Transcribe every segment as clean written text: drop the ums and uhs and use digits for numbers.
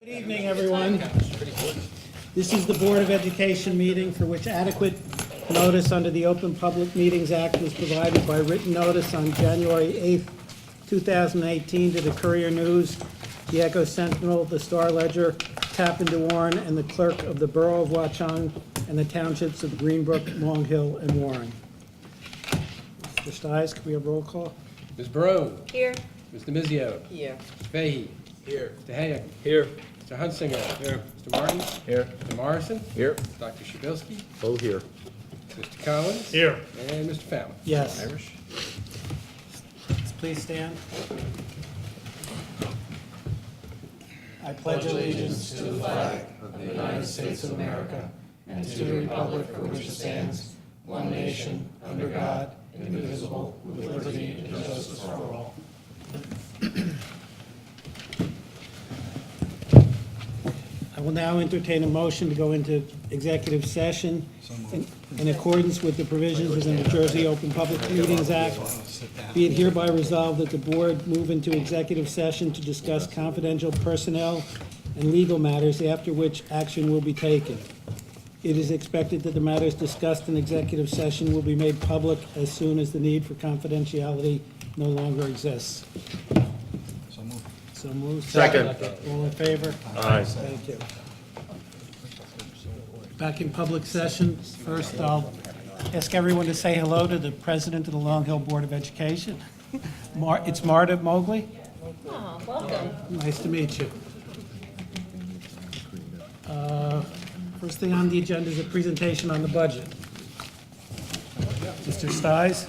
Good evening, everyone. This is the Board of Education meeting for which adequate notice under the Open Public Meetings Act was provided by written notice on January 8th, 2018 to the Courier News, the Echo Sentinel, the Star Ledger, Tappan de Warren, and the Clerk of the Borough of Watchung and the Townships of Greenbrook, Long Hill, and Warren. Mr. Stiles, can we have roll call? Ms. Barone. Here. Mr. Mizio. Here. Mr. Fahey. Here. Mr. Hayek. Here. Mr. Hunsinger. Here. Mr. Martin. Here. Mr. Morrison. Here. Dr. Shabilsky. Both here. Mr. Collins. Here. And Mr. Fallon. Yes. Irish? Please stand. I pledge allegiance to the flag of the United States of America and to the republic for which it stands, one nation, under God, indivisible, with liberty and justice for all. I will now entertain a motion to go into executive session in accordance with the provisions of the New Jersey Open Public Meetings Act. Be it hereby resolved that the board move into executive session to discuss confidential personnel and legal matters, after which action will be taken. It is expected that the matters discussed in executive session will be made public as soon as the need for confidentiality no longer exists. So moved. Second. All in favor? Aye. Thank you. Back in public session. First, I'll ask everyone to say hello to the President of the Long Hill Board of Education. It's Marta Mobley. Oh, welcome. Nice to meet you. First thing on the agenda is a presentation on the budget. Mr. Stiles?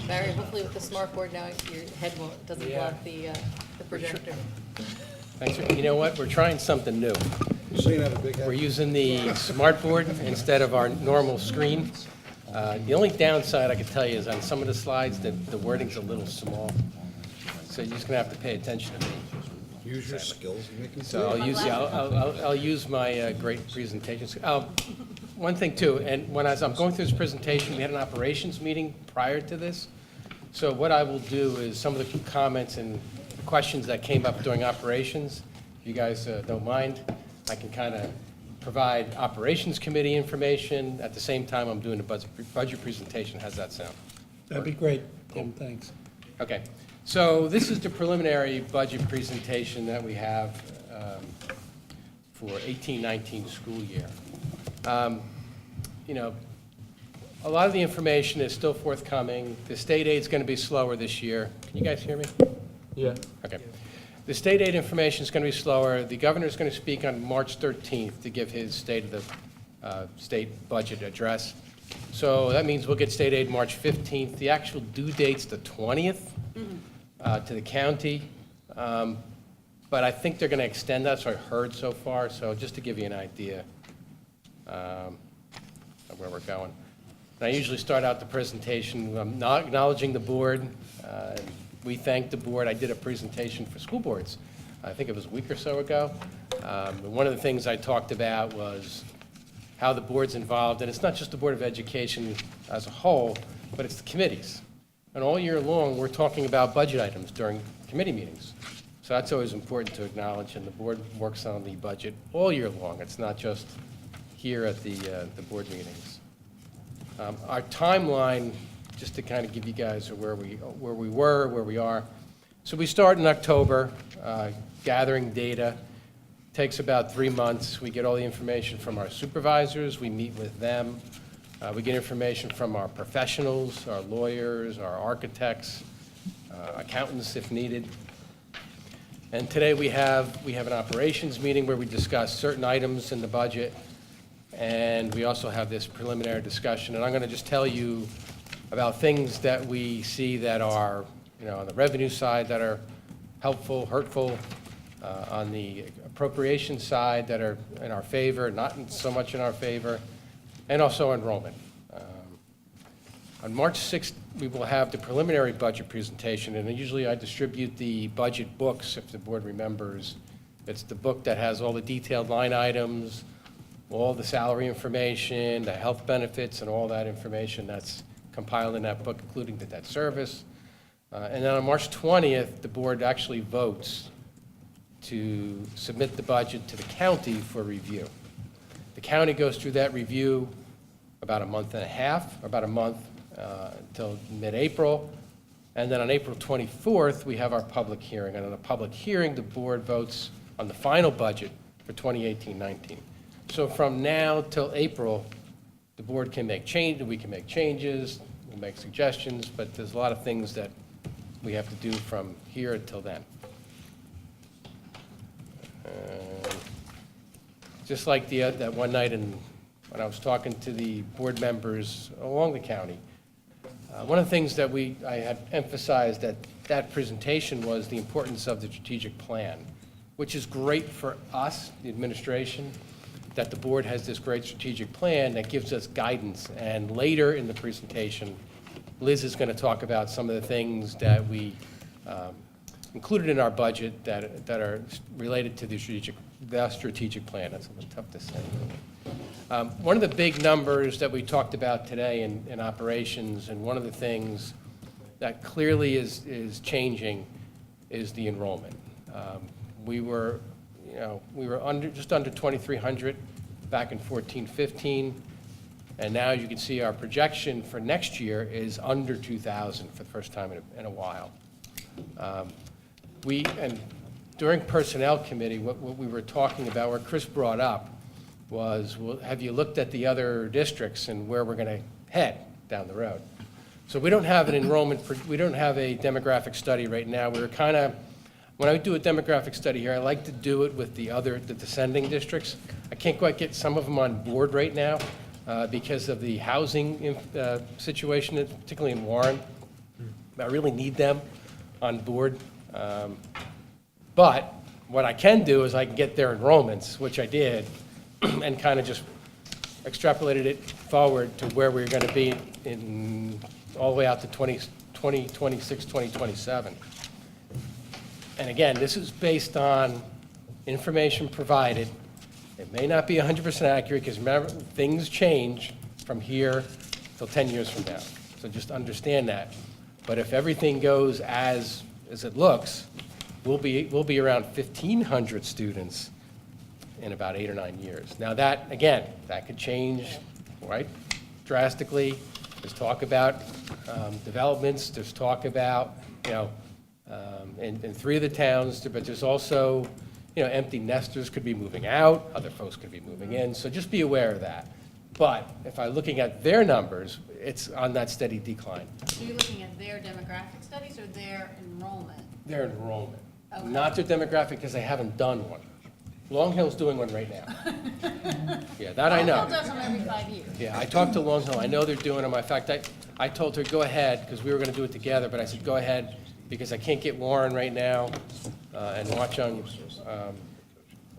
Barry, hopefully with the smart board now, your head doesn't block the projector. Thanks. You know what? We're trying something new. We're using the smart board instead of our normal screen. The only downside I could tell you is on some of the slides that the wording's a little small. So you're just gonna have to pay attention to me. Use your skills and make them. So I'll use my great presentations. One thing too, and as I'm going through this presentation, we had an operations meeting prior to this. So what I will do is some of the comments and questions that came up during operations, if you guys don't mind, I can kind of provide operations committee information. At the same time, I'm doing a budget presentation. How's that sound? That'd be great. Tim, thanks. Okay, so this is the preliminary budget presentation that we have for 18-19 school year. You know, a lot of the information is still forthcoming. The state aid's going to be slower this year. Can you guys hear me? Yeah. Okay. The state aid information is going to be slower. The governor's going to speak on March 13th to give his state of the state budget address. So that means we'll get state aid March 15th. The actual due date's the 20th to the county. But I think they're going to extend that, so I heard so far. So just to give you an idea of where we're going. And I usually start out the presentation acknowledging the board. We thank the board. I did a presentation for school boards. I think it was a week or so ago. One of the things I talked about was how the board's involved, and it's not just the Board of Education as a whole, but it's the committees. And all year long, we're talking about budget items during committee meetings. So that's always important to acknowledge, and the board works on the budget all year long. It's not just here at the board meetings. Our timeline, just to kind of give you guys where we were, where we are. So we start in October, gathering data. Takes about 3 months. We get all the information from our supervisors. We meet with them. We get information from our professionals, our lawyers, our architects, accountants if needed. And today we have an operations meeting where we discuss certain items in the budget. And we also have this preliminary discussion. And I'm going to just tell you about things that we see that are, on the revenue side that are helpful, hurtful, on the appropriation side that are in our favor, not so much in our favor, and also enrollment. On March 6th, we will have the preliminary budget presentation, and usually I distribute the budget books, if the board remembers. It's the book that has all the detailed line items, all the salary information, the health benefits, and all that information that's compiled in that book, including the debt service. And then on March 20th, the board actually votes to submit the budget to the county for review. The county goes through that review about a month and a half, about a month until mid-April. And then on April 24th, we have our public hearing. And on the public hearing, the board votes on the final budget for 2018-19. So from now till April, the board can make changes, we can make changes, we'll make suggestions, but there's a lot of things that we have to do from here until then. Just like that one night when I was talking to the board members along the county, one of the things that I had emphasized at that presentation was the importance of the strategic plan, which is great for us, the administration, that the board has this great strategic plan that gives us guidance. And later in the presentation, Liz is going to talk about some of the things that we included in our budget that are related to the strategic plan. That's a little tough to say. One of the big numbers that we talked about today in operations, and one of the things that clearly is changing, is the enrollment. We were just under 2,300 back in 14-15, and now you can see our projection for next year is under 2,000 for the first time in a while. And during Personnel Committee, what we were talking about, what Chris brought up, was, well, have you looked at the other districts and where we're going to head down the road? So we don't have an enrollment, we don't have a demographic study right now. We're kind of, when I do a demographic study here, I like to do it with the descending districts. I can't quite get some of them on board right now because of the housing situation, particularly in Warren. I really need them on board. But what I can do is I can get their enrollments, which I did, and kind of just extrapolated it forward to where we're going to be all the way out to 2026, 2027. And again, this is based on information provided. It may not be 100% accurate because remember, things change from here till 10 years from now. So just understand that. But if everything goes as it looks, we'll be around 1,500 students in about 8 or 9 years. Now that, again, that could change, right, drastically. There's talk about developments. There's talk about, in 3 of the towns, but there's also, empty nesters could be moving out. Other folks could be moving in. So just be aware of that. But if I'm looking at their numbers, it's on that steady decline. So you're looking at their demographic studies or their enrollment? Their enrollment. Okay. Not their demographic, because they haven't done one. Long Hill's doing one right now. Yeah, that I know. Long Hill does them every 5 years. Yeah, I talked to Long Hill. I know they're doing them. In fact, I told her, go ahead, because we were going to do it together, but I said, go ahead, because I can't get Warren right now. And Watchung,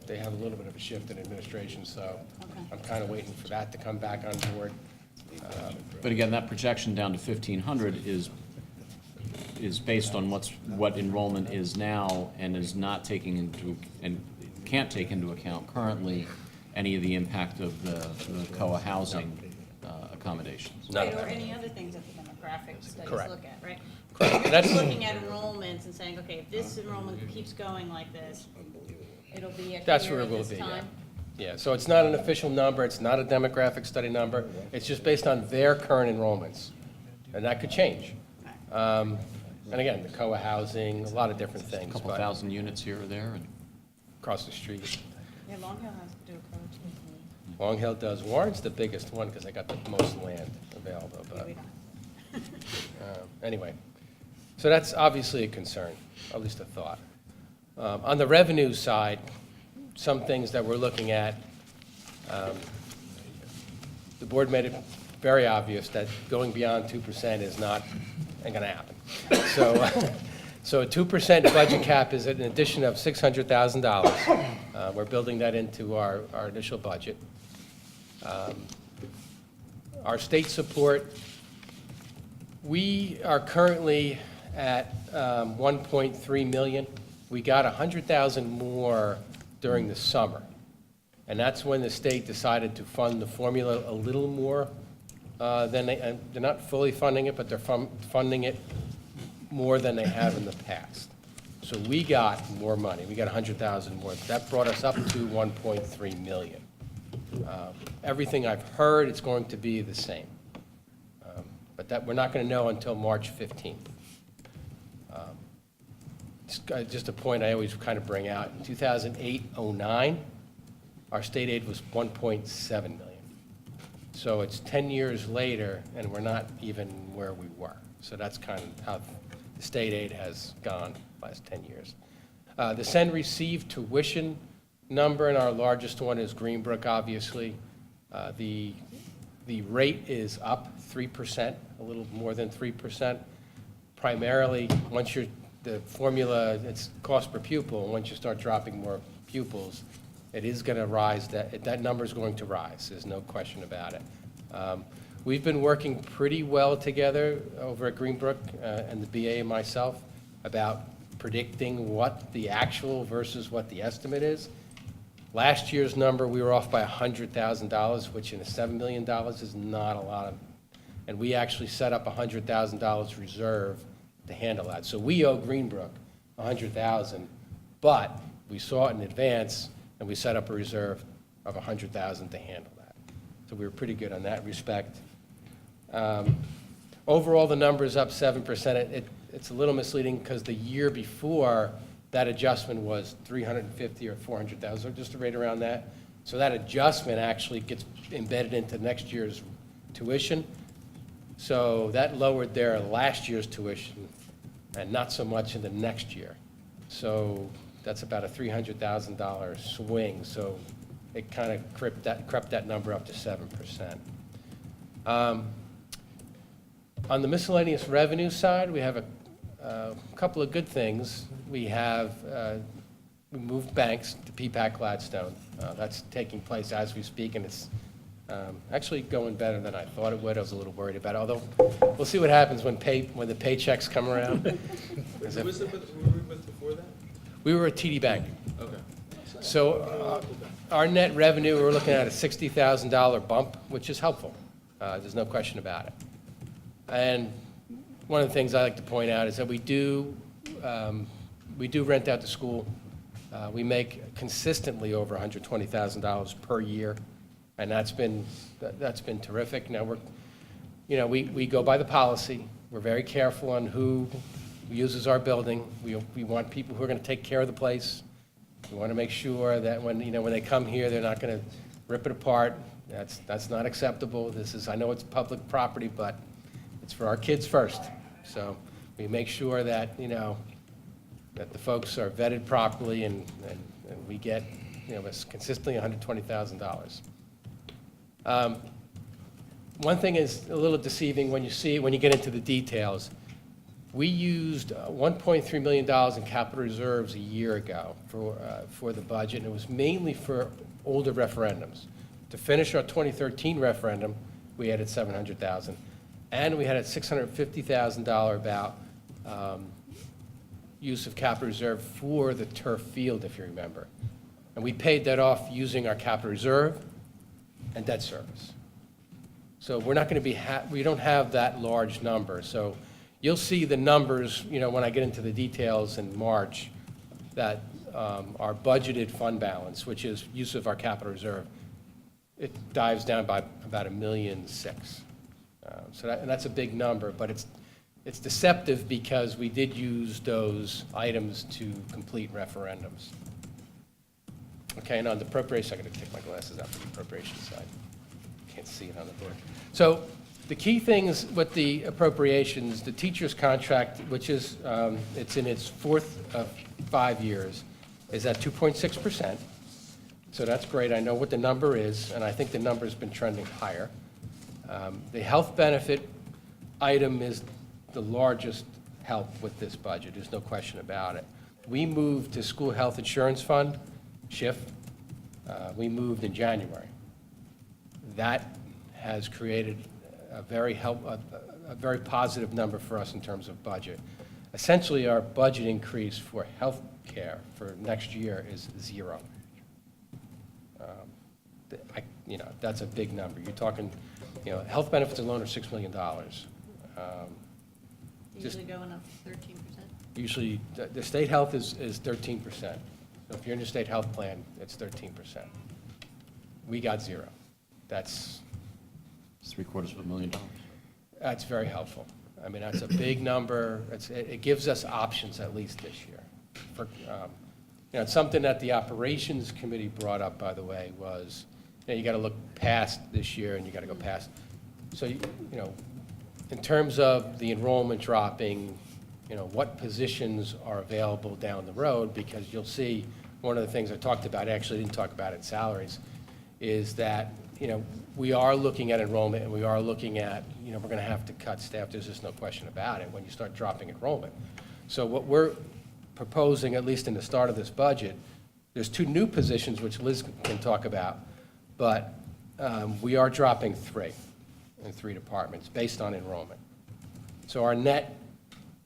they have a little bit of a shift in administration, so Okay. I'm kind of waiting for that to come back on board. But again, that projection down to 1,500 is based on what enrollment is now and is not taking into, and can't take into account currently any of the impact of the COA housing accommodations. None Right, of or that. any other things that the demographic studies Correct. look at, right? Correct. You're That's- just looking at enrollments and saying, okay, if this enrollment keeps going like this, It'll be a That's year where it at will this be, yeah. time. Yeah, so it's not an official number, it's not a demographic study number, it's just based on their current enrollments, and that could change. And again, the COA housing, a lot of different A things, couple but thousand units here or there, and across the street. yeah, Long Hill has to do a code too. Long Hill does. Warren's the biggest one because they got the most land available, Yeah, but we don't. anyway. So that's obviously a concern, at least a thought. On the revenue side, some things that we're looking at, the board made it very obvious that going beyond 2% is not, ain't gonna happen. So a 2% budget cap is an addition of $600,000. We're building that into our initial budget. Our state support, we are currently at 1.3 million. We got 100,000 more during the summer. And that's when the state decided to fund the formula a little more then they're not fully funding it, but they're funding it more than they have in the past. So we got more money. We got 100,000 more. That brought us up to 1.3 million. Everything I've heard, it's going to be the same. But that, we're not going to know until March 15th. Just a point I always kind of bring out. In 2008-09, our state aid was 1.7 million. So it's 10 years later, and we're not even where we were. So that's kind of how the state aid has gone the last 10 years. The send receive tuition number, and our largest one is Greenbrook, obviously. The rate is up 3%, a little more than 3%. Primarily, once the formula, it's cost per pupil, and once you start dropping more pupils, it is going to rise, that number is going to rise, there's no question about it. We've been working pretty well together over at Greenbrook and the BA and myself about predicting what the actual versus what the estimate is. Last year's number, we were off by $100,000, which in a $7 million is not a lot of, and we actually set up $100,000 reserve to handle that. So we owe Greenbrook $100,000, but we saw it in advance, and we set up a reserve of $100,000 to handle that. So we were pretty good on that respect. Overall, the number is up 7%. It's a little misleading because the year before, that adjustment was $350,000 or $400,000, just right around that. So that adjustment actually gets embedded into next year's tuition. So that lowered their last year's tuition and not so much in the next year. So that's about a $300,000 swing. So it kind of crept that number up to 7%. On the miscellaneous revenue side, we have a couple of good things. We moved banks to PPAC Gladstone. That's taking place as we speak, and it's actually going better than I thought it would. I was a little worried about it, although we'll see what happens when the paychecks come around. Who was it with before that? We were a TD Bank. Okay. So our net revenue, we're looking at a $60,000 bump, which is helpful. There's no question about it. And one of the things I like to point out is that we do rent out the school. We make consistently over $120,000 per year, and that's been terrific. Now we go by the policy. We're very careful on who uses our building. We want people who are going to take care of the place. We want to make sure that when they come here, they're not going to rip it apart. That's not acceptable. I know it's public property, but it's for our kids first. So we make sure that that the folks are vetted properly, and we get consistently $120,000. One thing is a little deceiving when you get into the details. We used $1.3 million in capital reserves a year ago for the budget, and it was mainly for older referendums. To finish our 2013 referendum, we added $700,000, and we had a $650,000 about use of capital reserve for the turf field, if you remember. And we paid that off using our capital reserve and debt service. So we're not going to we don't have that large number. So you'll see the numbers, when I get into the details in March, that our budgeted fund balance, which is use of our capital reserve, it dives down by about $1.6 million. So that's a big number, but it's deceptive because we did use those items to complete referendums. Okay, and on the appropriations, I'm going to take my glasses out for the appropriations side. Can't see it on the board. So the key things with the appropriations, the teacher's contract, which is it's in its fourth of 5 years, is at 2.6%. So that's great. I know what the number is, and I think the number's been trending higher. The health benefit item is the largest help with this budget. There's no question about it. We moved to School Health Insurance Fund, SHIF. We moved in January. That has created a very positive number for us in terms of budget. Essentially, our budget increase for health care for next year is 0. That's a big number. You're talking You know, health benefits alone are $6 million. Usually going up 13%. Usually, the state health is 13%. So if you're in a state health plan, it's 13%. We got 0. That's It's $750,000. That's very helpful. I mean, that's a big number. It gives us options at least this year. For, you know, it's something that the operations committee brought up, by the way, was, you know, you got to look past this year and you got to go past. So, you know, in terms of the enrollment dropping, you know, what positions are available down the road, because you'll see one of the things I talked about, I actually didn't talk about in salaries, is that, you know, we are looking at enrollment and we are looking at, you know, we're going to have to cut staff. There's just no question about it when you start dropping enrollment. So what we're proposing, at least in the start of this budget, there's 2 new positions which Liz can talk about, but we are dropping 3 in 3 departments based on enrollment. So our net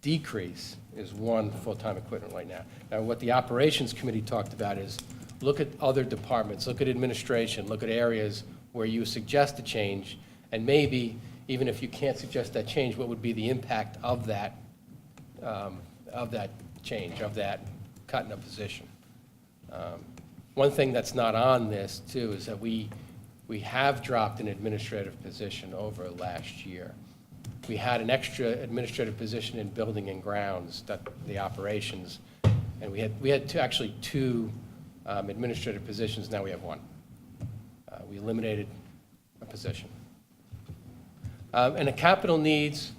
decrease is 1 full-time equivalent right now. Now, what the operations committee talked about is look at other departments, look at administration, look at areas where you suggest a change, and maybe, even if you can't suggest that change, what would be the impact of that change, of that cut in a position. One thing that's not on this, too, is that we have dropped an administrative position over last year. We had an extra administrative position in building and grounds, that the operations, and we had actually 2 administrative positions, now we have 1. We eliminated a position. And the capital needs,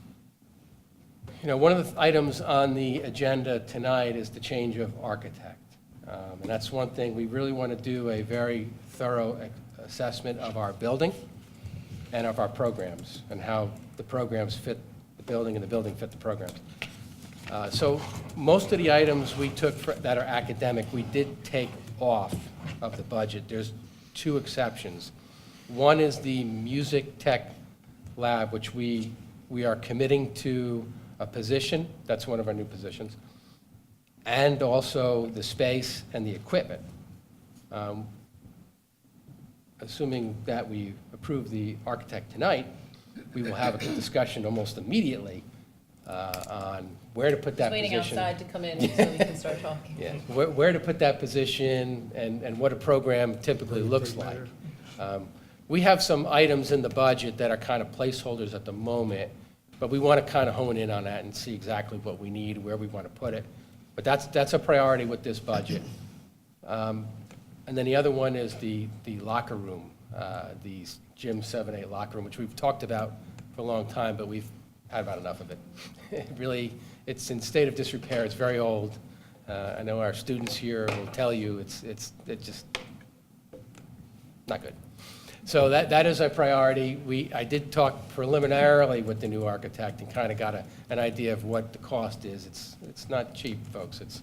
you know, one of the items on the agenda tonight is the change of architect. And that's one thing, we really want to do a very thorough assessment of our building and of our programs, and how the programs fit the building and the building fit the programs. So most of the items we took that are academic, we did take off of the budget. There's 2 exceptions. One is the music tech lab, which we are committing to a position. That's one of our new positions. And also the space and the equipment. Assuming that we approve the architect tonight, we will have a discussion almost immediately on where to put that Waiting position. outside to come in so we can start talking. Yeah, where to put that position and what a program typically looks like. We have some items in the budget that are kind of placeholders at the moment, but we want to kind of hone in on that and see exactly what we need, where we want to put it. But that's a priority with this budget. And then the other one is the locker room, the gym 7A locker room, which we've talked about for a long time, but we've had about enough of it. It really, it's in state of disrepair. It's very old. I know our students here will tell you it's just not good. So that is a priority. I did talk preliminarily with the new architect and kind of got an idea of what the cost is. It's not cheap, folks. It's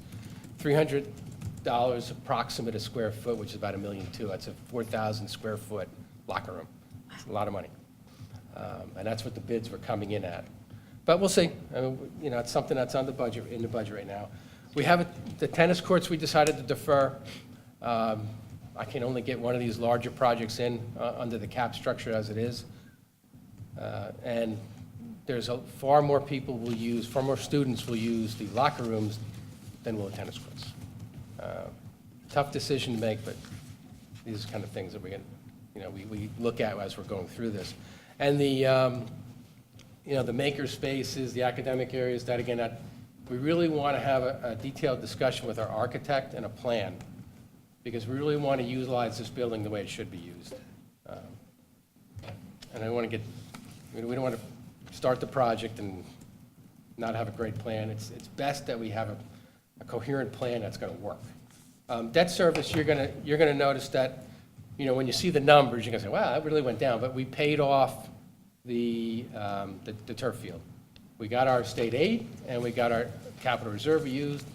$300 approximate a square foot, which is about $1.2 million. That's a 4,000 square foot locker room. It's a lot of money. And that's what the bids were coming in at. But we'll see. I mean, you know, it's something that's on the budget, in the budget right now. We have the tennis courts we decided to defer. I can only get one of these larger projects in under the cap structure as it is. And there's far more students will use the locker rooms than will the tennis courts. Tough decision to make, but these are kind of things that we look at as we're going through this. And the maker spaces, the academic areas, that again, we really want to have a detailed discussion with our architect and a plan, because we really want to utilize this building the way it should be used. And we don't want to start the project and not have a great plan. It's best that we have a coherent plan that's going to work. Debt service, you're going to notice that, you know, when you see the numbers, you're going to say, wow, that really went down. But we paid off the turf field. We got our state aid, and we got our capital reserve we used,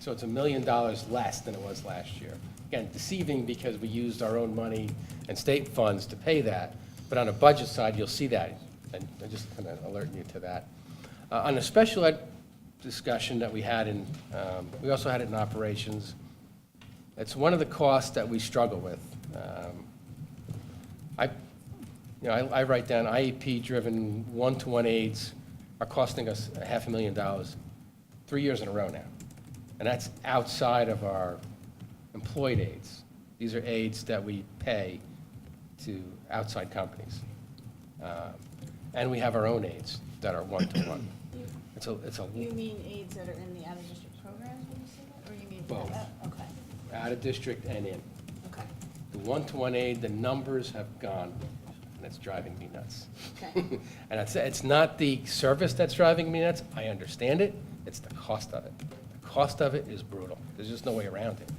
so it's $1 million less than it was last year. Again, deceiving because we used our own money and state funds to pay that, but on a budget side, you'll see that, and I'm just kind of alerting you to that. On a special ed discussion that we had we also had it in operations. It's one of the costs that we struggle with. you know, I write down IEP-driven one-to-one aides are costing us $500,000, 3 years in a row now. And that's outside of our employed aides. These are aides that we pay to outside companies. And we have our own aides that are one-to-one. It's a You mean aides that are in the out-of-district programs when you say that, or you mean? Both. Okay, out-of-district and in. okay, The one-to-one aide, the numbers have gone, and it's driving me nuts. okay. And it's not the service that's driving me nuts, I understand it, it's the cost of it. The cost of it is brutal, there's just no way around it.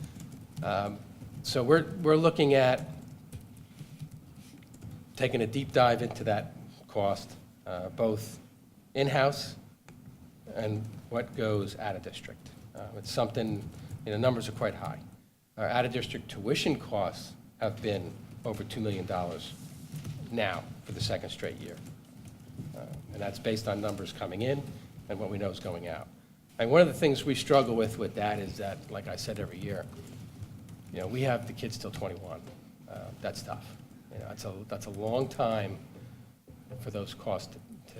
So we're looking at taking a deep dive into that cost, both in-house and what goes out-of-district. It's something, you know, numbers are quite high. Our out-of-district tuition costs have been over $2 million now for the second straight year. And that's based on numbers coming in and what we know is going out. And one of the things we struggle with that is that, like I said every year, you know, we have the kids till 21. That's tough. You know, that's a long time for those costs to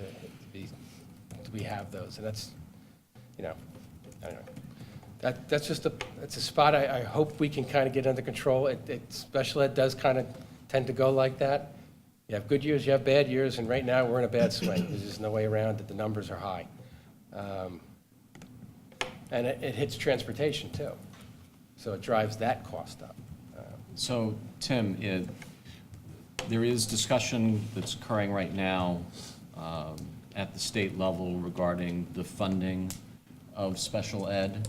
be have those, and that's, you know, I don't know. That's just it's a spot I hope we can kind of get under control. Special ed does kind of tend to go like that. You have good years, you have bad years, and right now we're in a bad swing. There's just no way around it. The numbers are high. And it hits transportation too. So it drives that cost up. So, Tim, there is discussion that's occurring right now at the state level regarding the funding of special ed,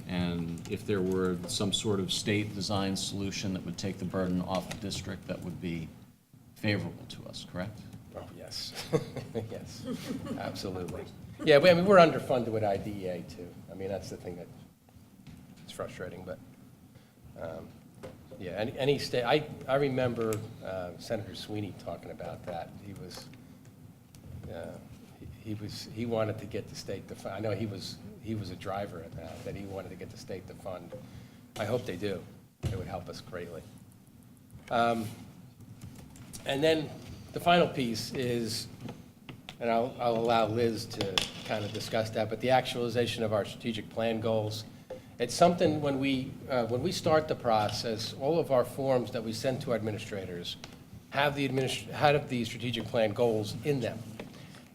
and if there were some sort of state-designed solution that would take the burden off the district, that would be favorable to us, correct? Oh, yes. Yes, absolutely. Yeah, I mean, we're underfunded with IDEA too. I mean, that's the thing that is frustrating, but, yeah, any state, I remember Senator Sweeney talking about that. He wanted to get the state to fund. I know he was a driver in that he wanted to get the state to fund. I hope they do. It would help us greatly. And then the final piece is, and I'll allow Liz to kind of discuss that, but the actualization of our strategic plan goals. It's something when we start the process, all of our forms that we send to our administrators have the strategic plan goals in them.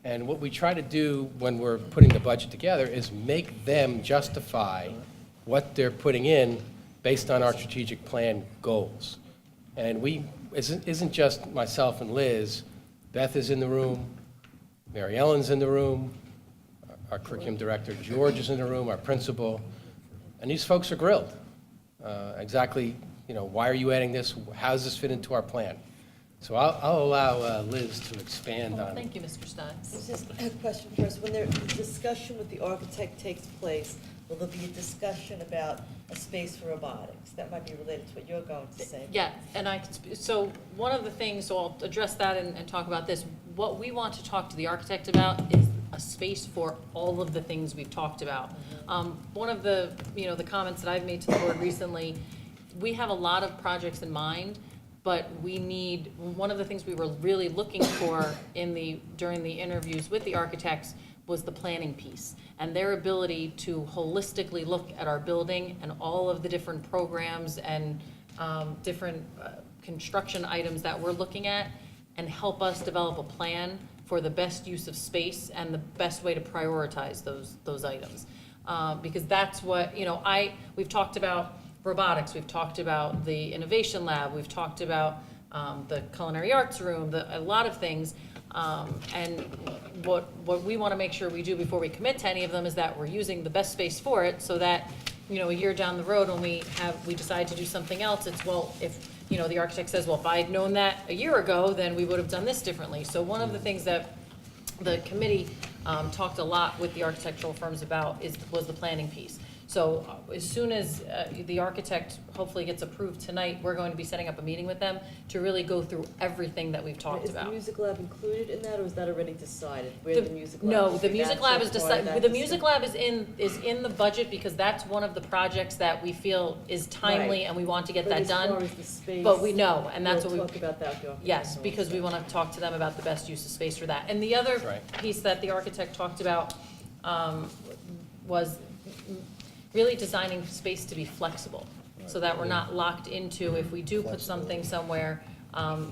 And what we try to do when we're putting the budget together is make them justify what they're putting in based on our strategic plan goals. And isn't just myself and Liz. Beth is in the room, Mary Ellen's in the room, our curriculum director George is in the room, our principal, and these folks are grilled. Exactly, you know, why are you adding this? How does this fit into our plan? So I'll allow Liz to expand on. Thank you, Mr. Stein. Just a question first. When the discussion with the architect takes place, will there be a discussion about a space for robotics? That might be related to what you're going to say. Yeah, and so one of the things, so I'll address that and talk about this. What we want to talk to the architect about is a space for all of the things we've talked about. One of the, you know, the comments that I've made to the board recently, we have a lot of projects in mind, but we need, one of the things we were really looking for during the interviews with the architects was the planning piece and their ability to holistically look at our building and all of the different programs and different construction items that we're looking at and help us develop a plan for the best use of space and the best way to prioritize those items. Because that's what, you know, we've talked about robotics, we've talked about the innovation lab, we've talked about the culinary arts room, a lot of things. And what we want to make sure we do before we commit to any of them is that we're using the best space for it, so that, you know, a year down the road when we decide to do something else, it's, well, if, you know, the architect says, well, if I had known that a year ago, then we would have done this differently. So one of the things that the committee talked a lot with the architectural firms about was the planning piece. So as soon as the architect hopefully gets approved tonight, we're going to be setting up a meeting with them to really go through everything that we've talked Is the about. music lab included in that, or is that already decided, where the music lab? No, will the be? music That's lab not is part of decided, that the music discussion. lab is in the budget because that's one of the projects that we feel is timely Right. and we want to get But that as far done. as the space, But we know, and that's what we'll we. talk about that with the architect Yes, and all because we that. want to talk to them about the best use of space for that. And the other Right. piece that the architect talked about was really designing space to be flexible, so that we're not locked into, if we do put something somewhere,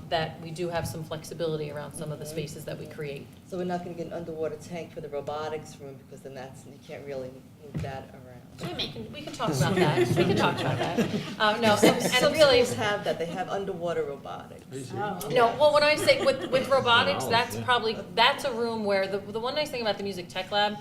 that we do have some flexibility around some of the spaces that we create. So we're not gonna get an underwater tank for the robotics room, because then you can't really move that around. We can talk about that, we can talk about that. No, Some and really, schools have that, they have underwater robotics. no, well, when I say with robotics, that's probably, that's a room where, the one nice thing about the music tech lab,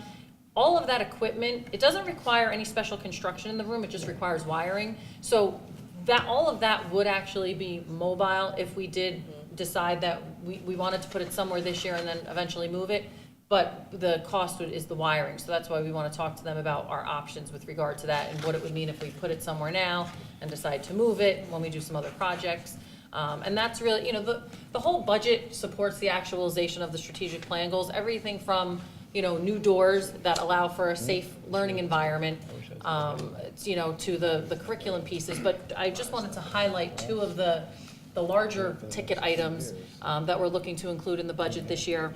all of that equipment, it doesn't require any special construction in the room, it just requires wiring. So that, all of that would actually be mobile if we did decide that we wanted to put it somewhere this year and then eventually move it. But the cost is the wiring, so that's why we want to talk to them about our options with regard to that and what it would mean if we put it somewhere now and decide to move it when we do some other projects. And that's really, the whole budget supports the actualization of the strategic plan goals, everything from, new doors that allow for a safe learning environment, to the curriculum pieces. But I just wanted to highlight two of the larger ticket items that we're looking to include in the budget this year.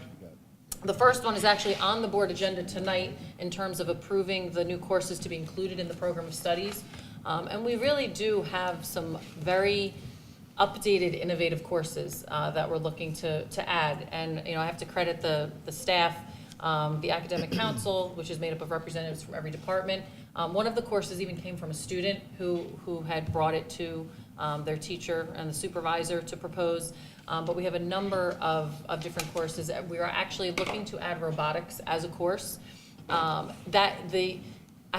The first one is actually on the board agenda tonight in terms of approving the new courses to be included in the program of studies. And we really do have some very updated, innovative courses that we're looking to add. And, I have to credit the staff, the academic council, which is made up of representatives from every department. One of the courses even came from a student who had brought it to their teacher and the supervisor to propose. But we have a number of different courses. We are actually looking to add robotics as a course. I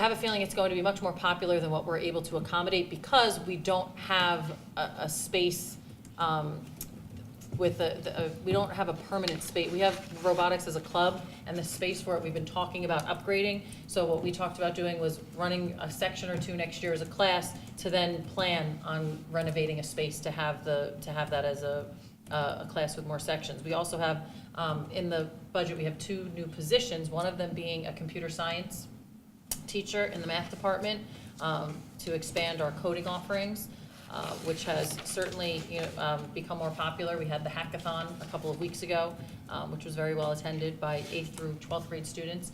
have a feeling it's going to be much more popular than what we're able to accommodate because we don't have a space we don't have a permanent space. We have robotics as a club, and the space for it we've been talking about upgrading. So what we talked about doing was running a section or two next year as a class to then plan on renovating a space to have that as a class with more sections. We also have, in the budget, we have two new positions, one of them being a computer science teacher in the math department to expand our coding offerings, which has certainly become more popular. We had the hackathon a couple of weeks ago, which was very well attended by 8th through 12th grade students.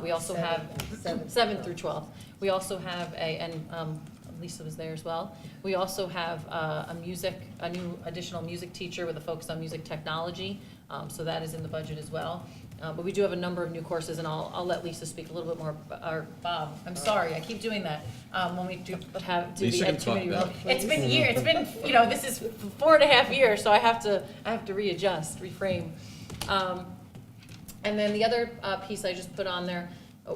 We also have 7th through 12th. We also have and Lisa was there as well. We also have a new additional music teacher with a focus on music technology, so that is in the budget as well. But we do have a number of new courses, and I'll let Lisa speak a little bit more, or Bob, I'm sorry, I keep doing that, when we do the Lisa can Ed talk committee. about It's been years, it's been, this is 4.5 years, so I have to readjust, reframe. And then the other piece I just put on there,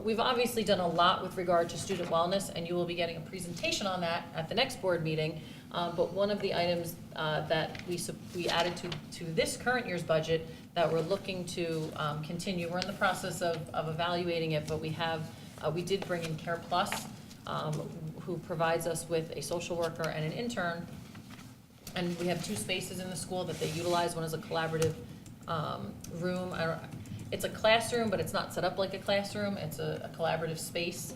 we've obviously done a lot with regard to student wellness, and you will be getting a presentation on that at the next board meeting. But one of the items that we added to this current year's budget that we're looking to continue, we're in the process of evaluating it, but we did bring in Care Plus, who provides us with a social worker and an intern. And we have two spaces in the school that they utilize. One is a collaborative room. It's a classroom, but it's not set up like a classroom. It's a collaborative space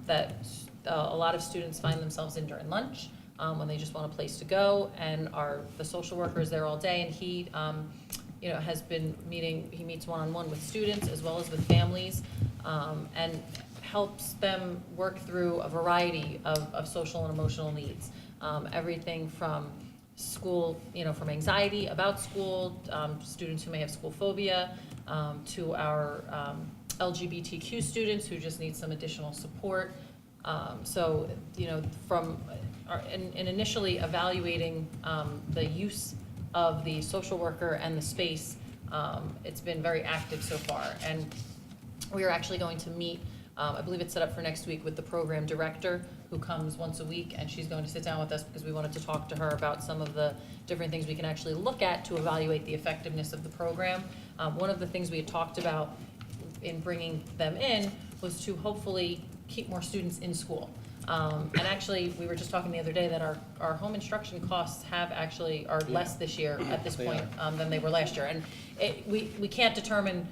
that a lot of students find themselves in during lunch when they just want a place to go. And the social worker is there all day, and he has been he meets one-on-one with students as well as with families, and helps them work through a variety of social and emotional needs. Everything from school, from anxiety about school, students who may have school phobia, to our LGBTQ students who just need some additional support. So, in initially evaluating the use of the social worker and the space, it's been very active so far. And we are actually going to meet, I believe it's set up for next week, with the program director, who comes once a week, and she's going to sit down with us because we wanted to talk to her about some of the different things we can actually look at to evaluate the effectiveness of the program. One of the things we had talked about in bringing them in was to hopefully keep more students in school. And actually, we were just talking the other day that our home instruction costs are less this year at this point than they were last year. And we can't determine,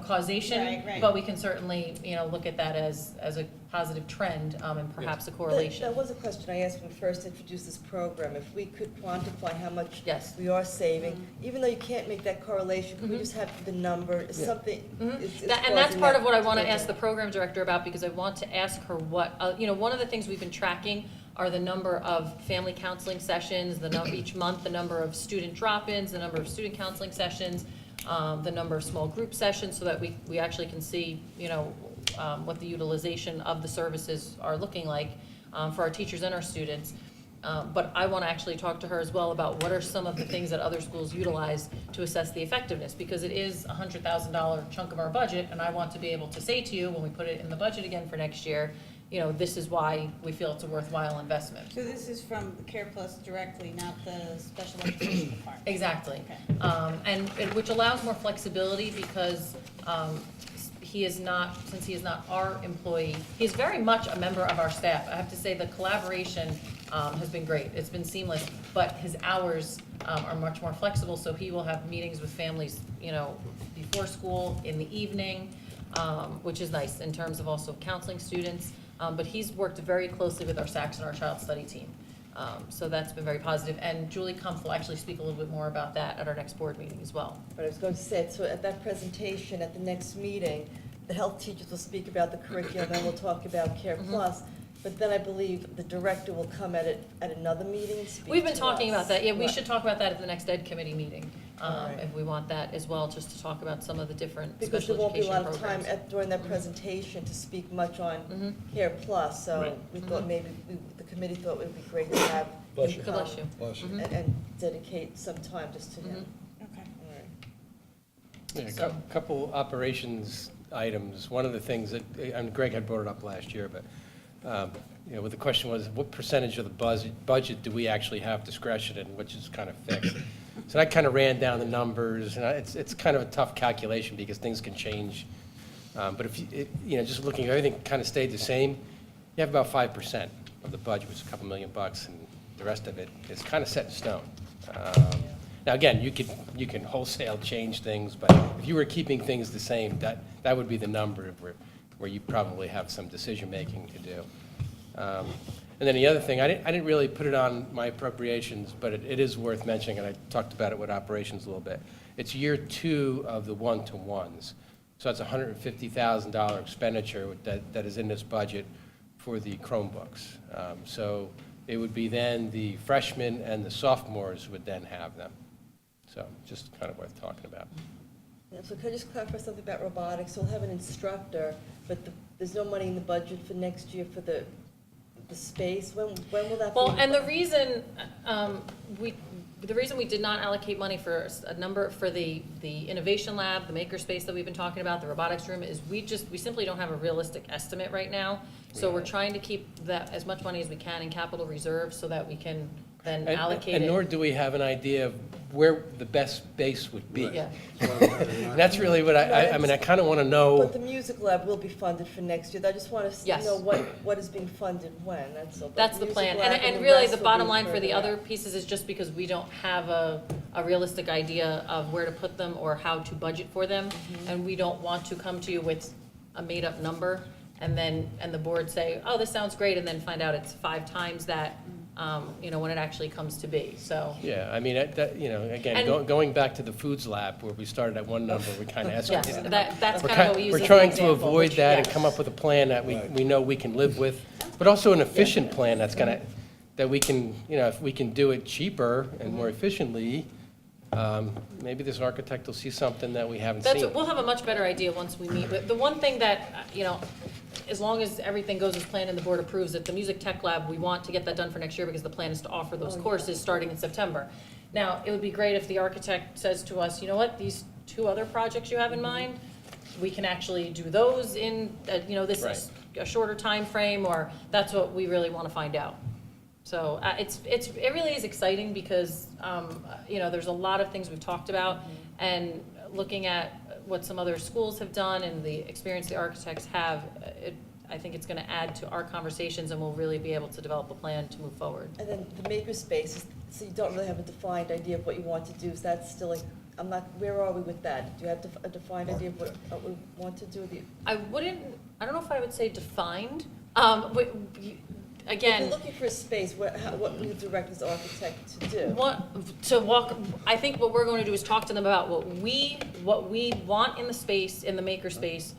causation, Right. but we can certainly, look at that as a positive trend, and perhaps a correlation. That was a question I asked when we first introduced this program, if we could quantify how much Yes. we are saving, even though you can't make that correlation, could we just have the number, is something, is And that's causing part that of what I want to difference? ask the program director about, because I want to ask her what, one of the things we've been tracking are the number of family counseling sessions, each month, the number of student drop-ins, the number of student counseling sessions, the number of small group sessions, so that we actually can see, what the utilization of the services are looking like for our teachers and our students. But I want to actually talk to her as well about what are some of the things that other schools utilize to assess the effectiveness, because it is a $100,000 chunk of our budget, and I want to be able to say to you, when we put it in the budget again for next year, this is why we feel it's a worthwhile investment. So this is from the Care Plus directly, not the special education department? Exactly. Okay. And which allows more flexibility, because since he is not our employee, he's very much a member of our staff. I have to say, the collaboration has been great. It's been seamless, but his hours are much more flexible, so he will have meetings with families, before school, in the evening, which is nice in terms of also counseling students. But he's worked very closely with our SACS and our child study team. So that's been very positive. And Julie Kumpf will actually speak a little bit more about that at our next board meeting as well. But I was going to say, so at that presentation, at the next meeting, the health teachers will speak about the curriculum, and we'll talk about Care Plus. But then I believe the director will come at another meeting and speak to us. We've been talking about that. Yeah, we Right. should talk about that at the next Ed Committee meeting, All right. if we want that as well, just to talk about some of the different Because special there won't be a education lot of time programs. during that presentation to speak much on Mhm. Care Plus, so Right. we thought maybe, the committee thought it would be great to have Bless him you. God bless come you. Bless you. and dedicate some time just to him. Okay. All right. Yeah, a So- couple operations items. One of the things that, and Greg had brought it up last year, but, what the question was, what percentage of the budget do we actually have discretion in, which is kind of fixed? So I kind of ran down the numbers, and it's kind of a tough calculation because things can change. But if just looking, everything kind of stayed the same, you have about 5% of the budget, which is a couple $1,000,000, and the rest of it is kind of set in stone. Now, again, you can wholesale change things, but if you were keeping things the same, that would be the number where you probably have some decision-making to do. And then the other thing, I didn't really put it on my appropriations, but it is worth mentioning, and I talked about it with operations a little bit. It's year 2 of the one-to-ones. So that's a $150,000 expenditure that is in this budget for the Chromebooks. So it would be then the freshmen and the sophomores would then have them. So just kind of worth talking about. Yeah, so can I just clarify something about robotics? We'll have an instructor, but there's no money in the budget for next year for the space. When will that be? Well, and the reason we did not allocate money for a number, for the innovation lab, the makerspace that we've been talking about, the robotics room, is we simply don't have a realistic estimate right now. So we're trying to keep that, as much money as we can in capital reserve, so that we can then allocate it. And nor do we have an idea of where the best space would be. Yeah. And that's really what I kind of want to know. But the music lab will be funded for next year. I just want to Yes. know what is being funded when, that's all. But That's the music plan. lab And the really, rest the will bottom be line for the further other out. pieces is just because we don't have a realistic idea of where to put them or how to budget for them. And we don't want to come to you with a made-up number and the board say, oh, this sounds great, and then find out it's 5 times that, when it actually comes to be, so. Yeah, I mean, again, And- going back to the foods lab where we started at one number, we kind of Yes, escalated. that's We're kind of what we use as We're an trying to example, avoid which- that and yes. come up with a plan that we know we can live with, but also an efficient plan that we can, if we can do it cheaper and more efficiently, maybe this architect will see something that we haven't seen. We'll have a much better idea once we meet. But the one thing that, as long as everything goes as planned and the board approves it, the music tech lab, we want to get that done for next year because the plan is to offer those courses starting in September. Now, it would be great if the architect says to us, you know what, these 2 other projects you have in mind, we can actually do those in, this is a shorter time frame, or that's what we really want to find out. So it really is exciting because, there's a lot of things we've talked about, and looking at what some other schools have done and the experience the architects have, I think it's gonna add to our conversations, and we'll really be able to develop a plan to move forward. And then the makerspace, so you don't really have a defined idea of what you want to do, is that still like, where are we with that? Do you have a defined idea of what we want to do? I don't know if I would say defined, If again. you're looking for a space, what will you direct this architect to do? I think what we're going to do is talk to them about what we want in the space, in the maker space,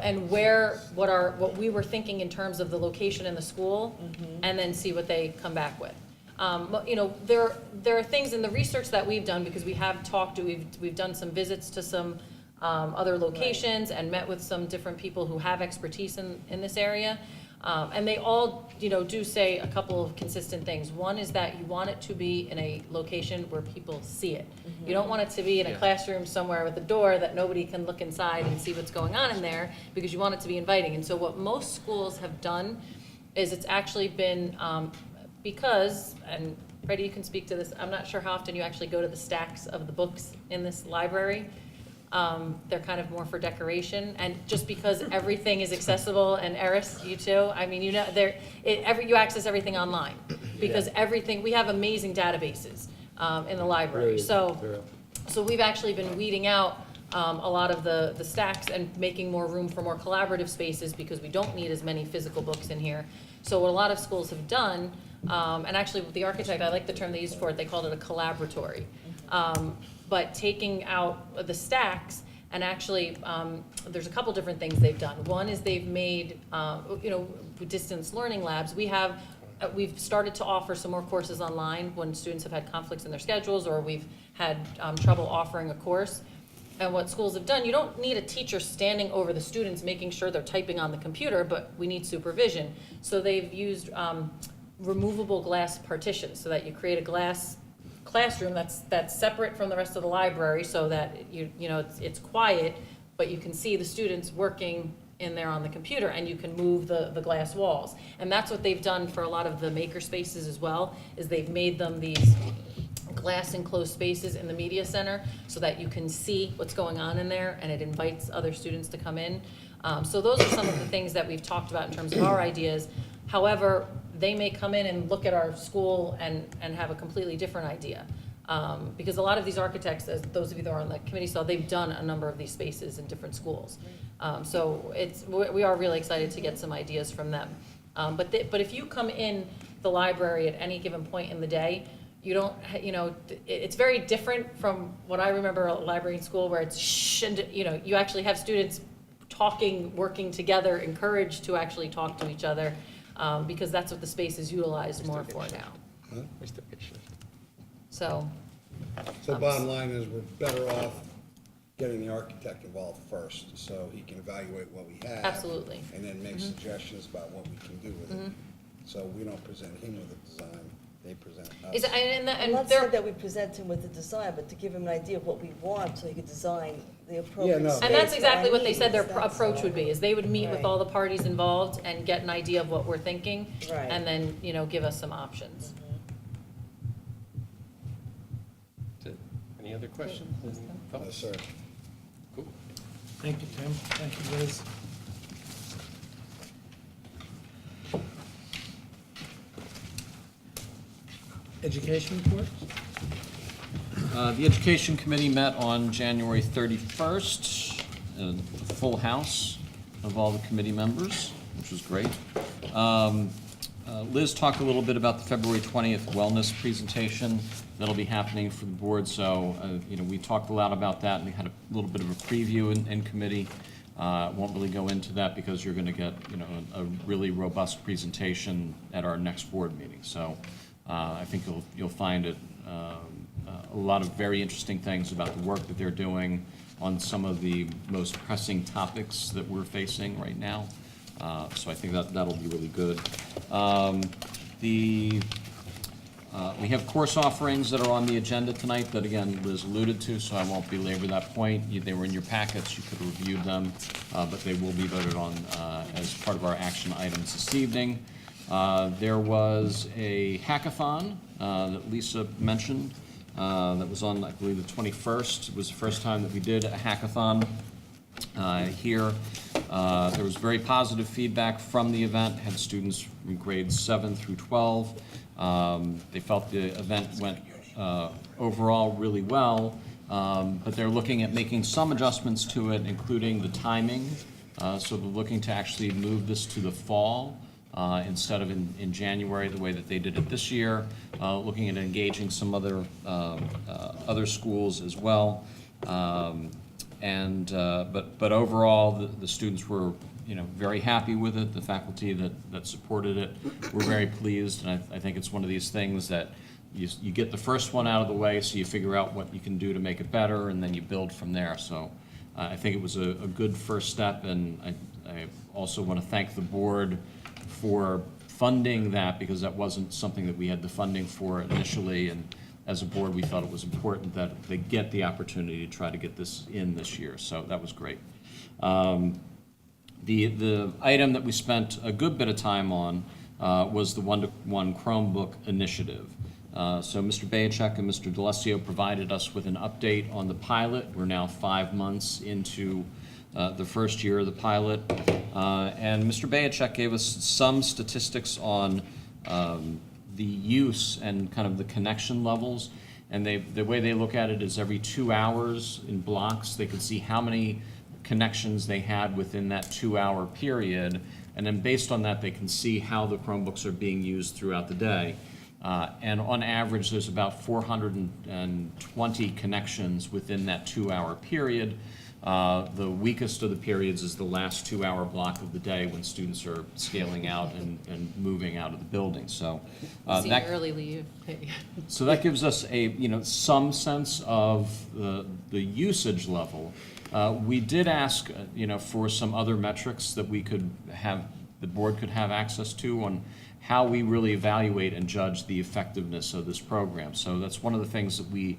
and what we were thinking in terms of the location in the school, and then see what they come back with. You know, there are things in the research that we've done, because we have talked, we've done some visits to some other locations and met with some different people who have expertise in this area. And they all, you know, do say a couple of consistent things. One is that you want it to be in a location where people see it. You don't want it to be in a classroom somewhere with a door that nobody can look inside and see what's going on in there, because you want it to be inviting. And so what most schools have done is it's actually been, because, and Freddie, you can speak to this, I'm not sure how often you actually go to the stacks of the books in this library. They're kind of more for decoration, and just because everything is accessible, and Eris, you too, I mean, you know, you access everything online, because everything, we have amazing databases in the library, so we've actually been weeding out a lot of the stacks and making more room for more collaborative spaces, because we don't need as many physical books in here. So what a lot of schools have done, and actually with the architect, I like the term they used for it, they called it a collaboratory. But taking out the stacks, and actually, there's a couple different things they've done. One is they've made, you know, distance learning labs. We've started to offer some more courses online when students have had conflicts in their schedules, or we've had trouble offering a course. And what schools have done, you don't need a teacher standing over the students making sure they're typing on the computer, but we need supervision. So they've used removable glass partitions, so that you create a glass classroom that's separate from the rest of the library, so that you know it's quiet, but you can see the students working in there on the computer, and you can move the glass walls. And that's what they've done for a lot of the maker spaces as well, is they've made them these glass enclosed spaces in the media center, so that you can see what's going on in there, and it invites other students to come in. So those are some of the things that we've talked about in terms of our ideas. However, they may come in and look at our school and have a completely different idea. Because a lot of these architects, as those of you that are on the committee saw, they've done a number of these spaces in different schools. So we are really excited to get some ideas from them. But if you come in the library at any given point in the day, you don't, you know, it's very different from what I remember a library in school, where it's shh, and, you know, you actually have students talking, working together, encouraged to actually talk to each other, because that's what the space is utilized more for now. So. So bottom line is, we're better off getting the architect involved first, so he can evaluate what we have. Absolutely. And then make suggestions about what we can do with it. So we don't present him with a design, they present us. I'm not saying that we present him with the design, but to give him an idea of what we want, so he could design the appropriate no. space. And that's for exactly our what they said their needs. That's approach would be, is they would meet with Right. all the parties involved and get an idea of what we're thinking, Right. and then, you know, give us some options. Any other questions? Any Yes, thoughts? sir. Cool. Thank you, Tim. Thank you, Liz. Education report? The Education Committee met on January 31st, a full house of all the committee members, which was great. Liz talked a little bit about the February 20th wellness presentation that'll be happening for the board, so, you know, we talked a lot about that, and we had a little bit of a preview in committee. Won't really go into that, because you're gonna get, you know, a really robust presentation at our next board meeting. So I think you'll find it a lot of very interesting things about the work that they're doing on some of the most pressing topics that we're facing right now. So I think that'll be really good. We have course offerings that are on the agenda tonight that, again, Liz alluded to, so I won't belabor that point. They were in your packets, you could have reviewed them, but they will be voted on as part of our action items this evening. There was a hackathon that Lisa mentioned that was on, I believe, the 21st. It was the first time that we did a hackathon here. There was very positive feedback from the event, had students from grades 7 through 12. They felt the event went overall really well, but they're looking at making some adjustments to it, including the timing. So they're looking to actually move this to the fall instead of in January, the way that they did it this year. Looking at engaging some other schools as well. But overall, the students were, very happy with it. The faculty that supported it were very pleased, and I think it's one of these things that you get the first one out of the way, so you figure out what you can do to make it better, and then you build from there. So I think it was a good first step, and I also want to thank the board for funding that, because that wasn't something that we had the funding for initially, and as a board, we felt it was important that they get the opportunity to try to get this in this year, so that was great. The item that we spent a good bit of time on was the one-to-one Chromebook initiative. So Mr. Bayachek and Mr. D'Alessio provided us with an update on the pilot. We're now 5 months into the first year of the pilot. And Mr. Bayachek gave us some statistics on the use and kind of the connection levels. And the way they look at it is every 2 hours in blocks, they could see how many connections they had within that 2-hour period. And then based on that, they can see how the Chromebooks are being used throughout the day. And on average, there's about 420 connections within that 2-hour period. The weakest of the periods is the last 2-hour block of the day when students are scaling out and moving out of the building. So See early leave. so that gives us some sense of the usage level. We did ask for some other metrics that we could have, the board could have access to on how we really evaluate and judge the effectiveness of this program. So that's one of the things that we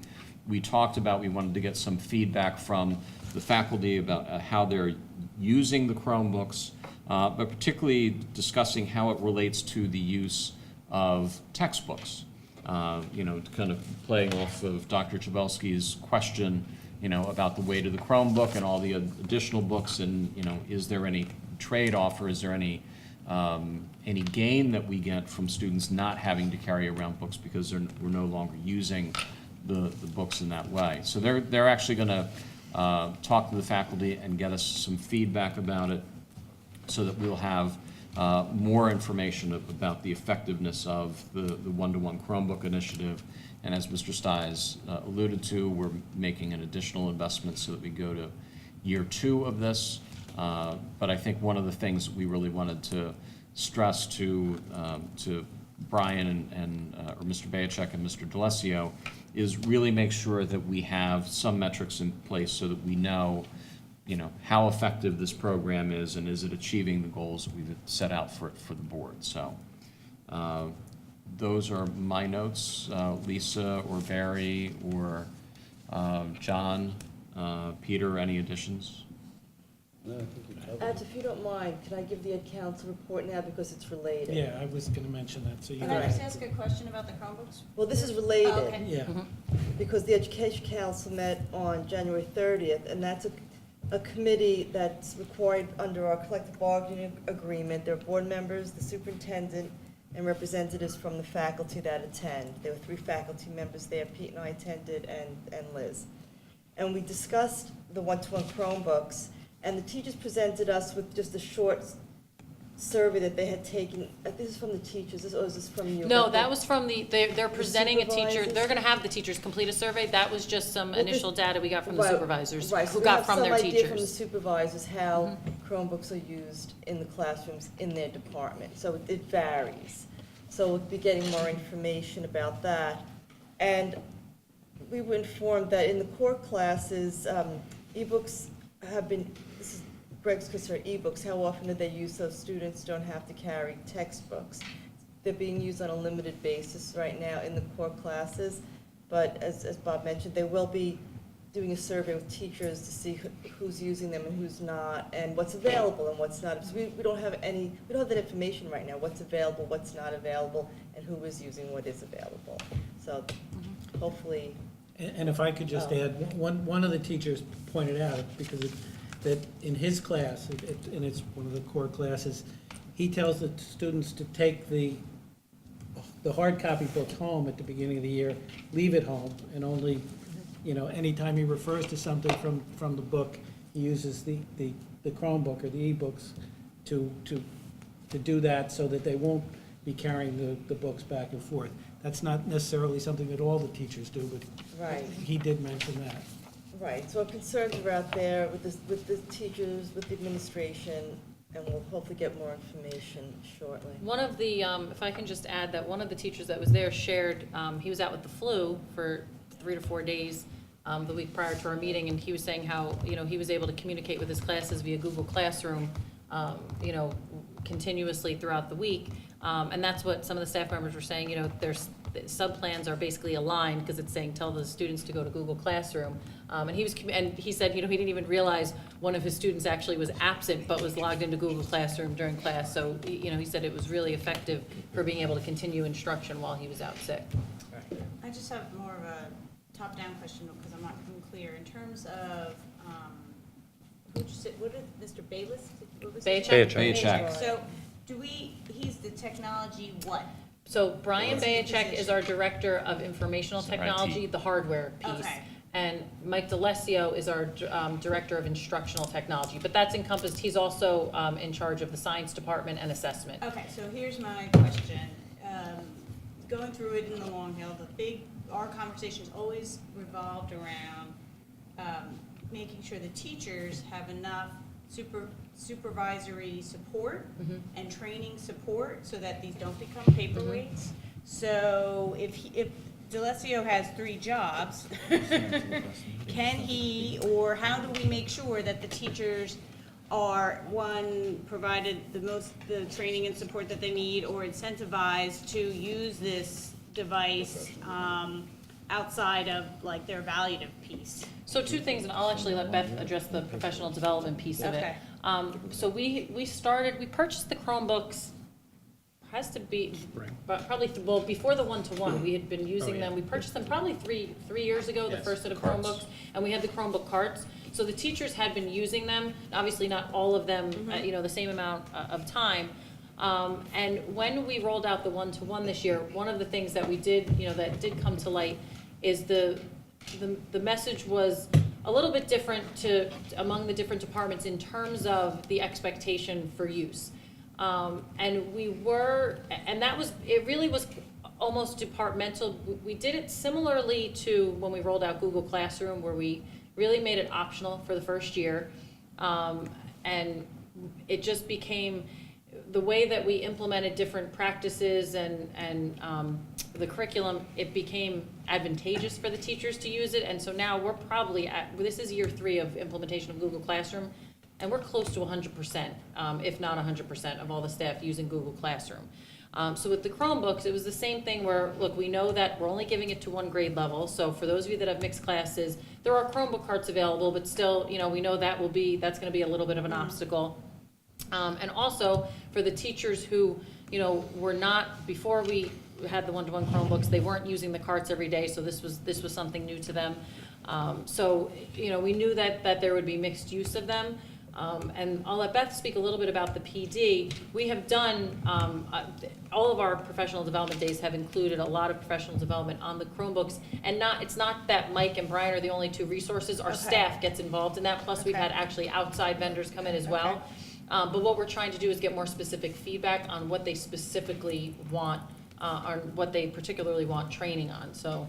talked about. We wanted to get some feedback from the faculty about how they're using the Chromebooks, but particularly discussing how it relates to the use of textbooks. Kind of playing off of Dr. Chabelsky's question, about the weight of the Chromebook and all the additional books, and is there any trade-off, or is there any gain that we get from students not having to carry around books because we're no longer using the books in that way. So they're actually going to talk to the faculty and get us some feedback about it, so that we'll have more information about the effectiveness of the one-to-one Chromebook initiative. And as Mr. Stiles alluded to, we're making an additional investment so that we go to year 2 of this. But I think one of the things that we really wanted to stress to Brian or Mr. Bayachek and Mr. D'Alessio is really make sure that we have some metrics in place so that we know, how effective this program is, and is it achieving the goals that we've set out for the board. So those are my notes. Lisa or Barry or John, Peter, any additions? No, I think you covered it. If you don't mind, can I give the Ed Council report now because it's related? Yeah, I was going to mention that, so you Can I just ask a question about the Chromebooks? Well, this is related. Oh, okay. Yeah, Because the Education Council met on January 30th, and that's a committee that's required under our collective bargaining agreement. There are board members, the superintendent, and representatives from the faculty that attend. There were 3 faculty members there. Pete and I attended, and Liz. And we discussed the one-to-one Chromebooks, and the teachers presented us with just a short survey that they had taken. This is from the teachers, or is this from you? No, that was from they're presenting a teacher, supervisors? they're gonna have the teachers complete a survey. That was just some Well, initial data we got from the Right, supervisors, right. So who we got have from their some idea from the teachers. supervisors how Chromebooks are used in the classrooms in their department. So it varies. So we'll be getting more information about that. And we were informed that in the core classes, ebooks have been, this is Greg's concern, ebooks, how often do they use so students don't have to carry textbooks? They're being used on a limited basis right now in the core classes, but as Bob mentioned, they will be doing a survey with teachers to see who's using them and who's not, and what's available and what's not. So we don't have that information right now, what's available, what's not available, and who is using what is available. So hopefully And if I could just add, one of the teachers pointed out, that in his class, and it's one of the core classes, he tells the students to take the hard copy book home at the beginning of the year, leave it home, and only, anytime he refers to something from the book, he uses the Chromebook or the e-books to do that, so that they won't be carrying the books back and forth. That's not necessarily something that all the teachers do, but Right. he did mention that. Right, so our concerns are out there with the teachers, with the administration, and we'll hopefully get more information shortly. One of the, if I can just add that one of the teachers that was there shared, he was out with the flu for 3 to 4 days the week prior to our meeting, and he was saying how, he was able to communicate with his classes via Google Classroom, continuously throughout the week. And that's what some of the staff members were saying, there's, the sub-plans are basically aligned, because it's saying, tell the students to go to Google Classroom. And he said, he didn't even realize one of his students actually was absent, but was logged into Google Classroom during class. So, he said it was really effective for being able to continue instruction while he was out sick. I just have more of a top-down question, because I'm not clear. In terms of, what did Mr. Bayless? What was his name? Bayachek. So, he's the technology what? So Brian Bayachek is our Director of Informational Technology, the hardware piece. Okay. And Mike DeLessio is our Director of Instructional Technology. But that's encompassed, he's also in charge of the Science Department and Assessment. Okay, so here's my question. Going through it in the Long Hill, our conversations always revolved around making sure the teachers have enough supervisory support and training support so that these don't become paperweights. So if DeLessio has 3 jobs, can he, or how do we make sure that the teachers are, one, provided the training and support that they need, or incentivized to use this device outside of like their evaluative piece? So 2 things, and I'll actually let Beth address the professional development piece of it. Okay. So we purchased the Chromebooks, has to be, but probably, before the one-to-one, we had been using them. We purchased them probably three years ago, the first set of Chromebooks, and we had the Chromebook carts. So the teachers had been using them, obviously not all of them, the same amount of time. And when we rolled out the one-to-one this year, one of the things that we did, that did come to light is the message was a little bit different among the different departments in terms of the expectation for use. And it really was almost departmental. We did it similarly to when we rolled out Google Classroom, where we really made it optional for the first year. And it just became the way that we implemented different practices and the curriculum, it became advantageous for the teachers to use it. And so now we're probably this is year 3 of implementation of Google Classroom, and we're close to 100%, if not 100% of all the staff using Google Classroom. So with the Chromebooks, it was the same thing where, look, we know that we're only giving it to 1 grade level. So for those of you that have mixed classes, there are Chromebook carts available, but still, we know that's going to be a little bit of an obstacle. And also for the teachers who, were not, before we had the one-to-one Chromebooks, they weren't using the carts every day, so this was something new to them. So, we knew that there would be mixed use of them. And I'll let Beth speak a little bit about the PD. We have done, all of our professional development days have included a lot of professional development on the Chromebooks. And it's not that Mike and Brian are the only 2 resources. Our staff gets involved in that. Plus, we've had actually outside vendors come in as well. But what we're trying to do is get more specific feedback on what they specifically want, or what they particularly want training on, so.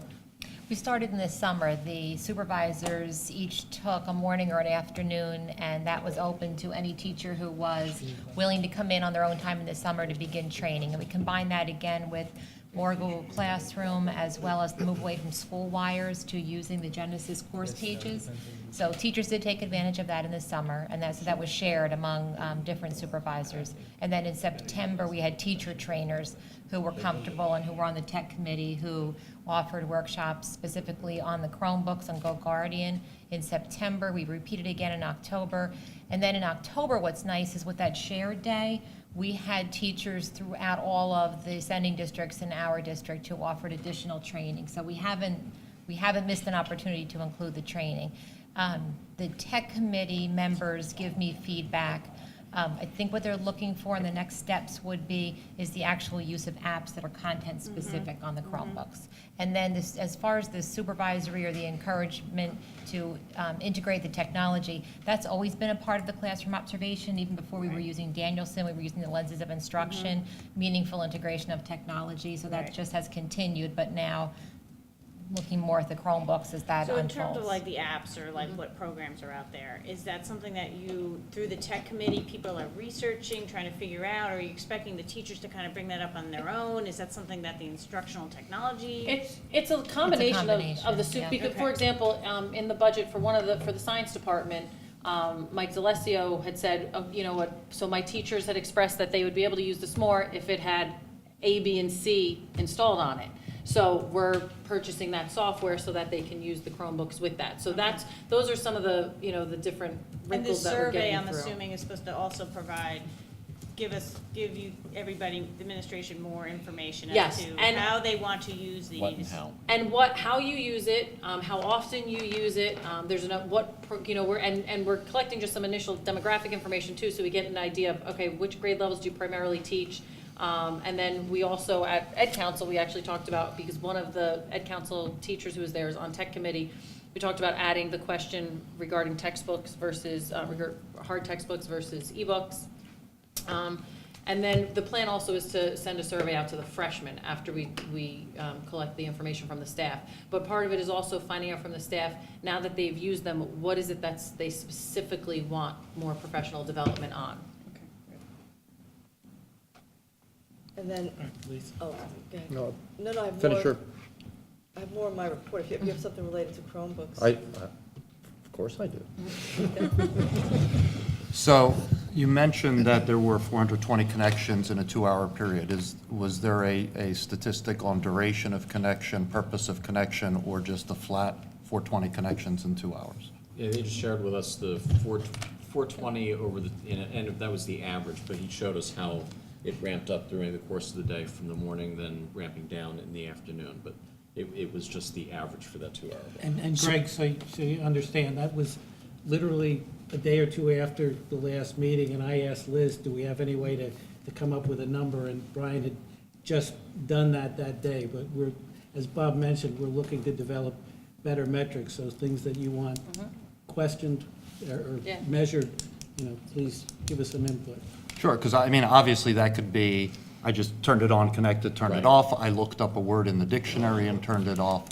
We started in the summer. The supervisors each took a morning or an afternoon, and that was open to any teacher who was willing to come in on their own time in the summer to begin training. And we combined that again with more Google Classroom, as well as the move away from school wires to using the Genesis course pages. So teachers did take advantage of that in the summer, and that was shared among different supervisors. And then in September, we had teacher trainers who were comfortable and who were on the tech committee who offered workshops specifically on the Chromebooks on GoGuardian. In September, we repeated again in October. And then in October, what's nice is with that shared day, we had teachers throughout all of the sending districts in our district who offered additional training. So we haven't we haven't missed an opportunity to include the training. The tech committee members give me feedback. I think what they're looking for in the next steps would be, is the actual use of apps that are content specific on the Chromebooks. And then this, as far as the supervisory or the encouragement to integrate the technology, that's always been a part of the classroom observation. Even before we were using Danielson, we were using the lenses of instruction, meaningful integration of technology, so that Right. just has continued, but now looking more at the Chromebooks as that So in unfolds. terms of like the apps or like what programs are out there, is that something that you, through the tech committee, people are researching, trying to figure out? Or are you expecting the teachers to kind of bring that up on their own? Is that something that the instructional technology? It's a combination of combination, the, yeah. because, for Okay. example, in the budget for for the science department, Mike D'Alessio had said, you know what, so my teachers had expressed that they would be able to use this more if it had A, B, and C installed on it. So we're purchasing that software so that they can use the Chromebooks with that. So those are some of the, you know, the different And this wrinkles that we're survey, getting I'm through. assuming, is supposed to also provide, give you, everybody, the administration, more information Yes, as to and- how they want to use these. What and how. And how you use it, how often you use it, there's we're collecting just some initial demographic information too, so we get an idea of, okay, which grade levels do you primarily teach? And then we also, at Ed Council, we actually talked about, because one of the Ed Council teachers who was there is on tech committee, we talked about adding the question regarding textbooks versus, hard textbooks versus ebooks. And then the plan also is to send a survey out to the freshmen after we collect the information from the staff. But part of it is also finding out from the staff, now that they've used them, what is it that they specifically want more professional development on? And then, Please. oh, go ahead. No, No, I have more. finish your, I have more in my report, if you have something related to Chromebooks. of course I do. So, you mentioned that there were 420 connections in a 2-hour period. Was there a statistic on duration of connection, purpose of connection, or just a flat 420 connections in 2 hours? Yeah, they just shared with us the 420 over and that was the average, but he showed us how it ramped up during the course of the day from the morning, then ramping down in the afternoon. But it was just the average for that 2 hour. And Greg, so you understand, that was literally a day or two after the last meeting, and I asked Liz, do we have any way to come up with a number? And Brian had just done that day, but as Bob mentioned, we're looking to develop better metrics, so things that you want questioned or Yeah. measured, please give us some input. Sure, because I mean, obviously that could be, I just turned it on, connected, turned it Right. off, I looked up a word in the dictionary and turned it off.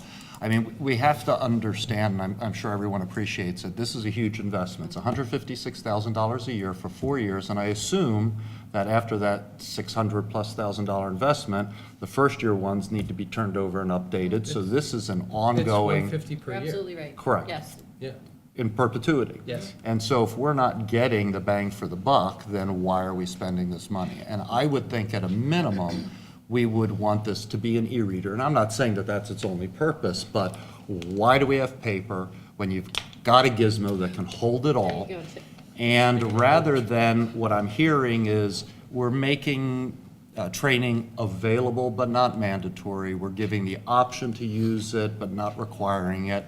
I mean, we have to understand, and I'm sure everyone appreciates it, this is a huge investment. It's $156,000 a year for 4 years, and I assume that after that $600,000+ investment, the first-year ones need to be turned over and updated, so this is an ongoing, It's $150 per You're year. absolutely right. Correct. Yes. Yeah. in perpetuity. Yes. And so if we're not getting the bang for the buck, then why are we spending this money? And I would think at a minimum, we would want this to be an e-reader. And I'm not saying that that's its only purpose, but why do we have paper when you've got a gizmo that can hold it all? There you go. And rather than, what I'm hearing is, we're making training available but not mandatory. We're giving the option to use it but not requiring it.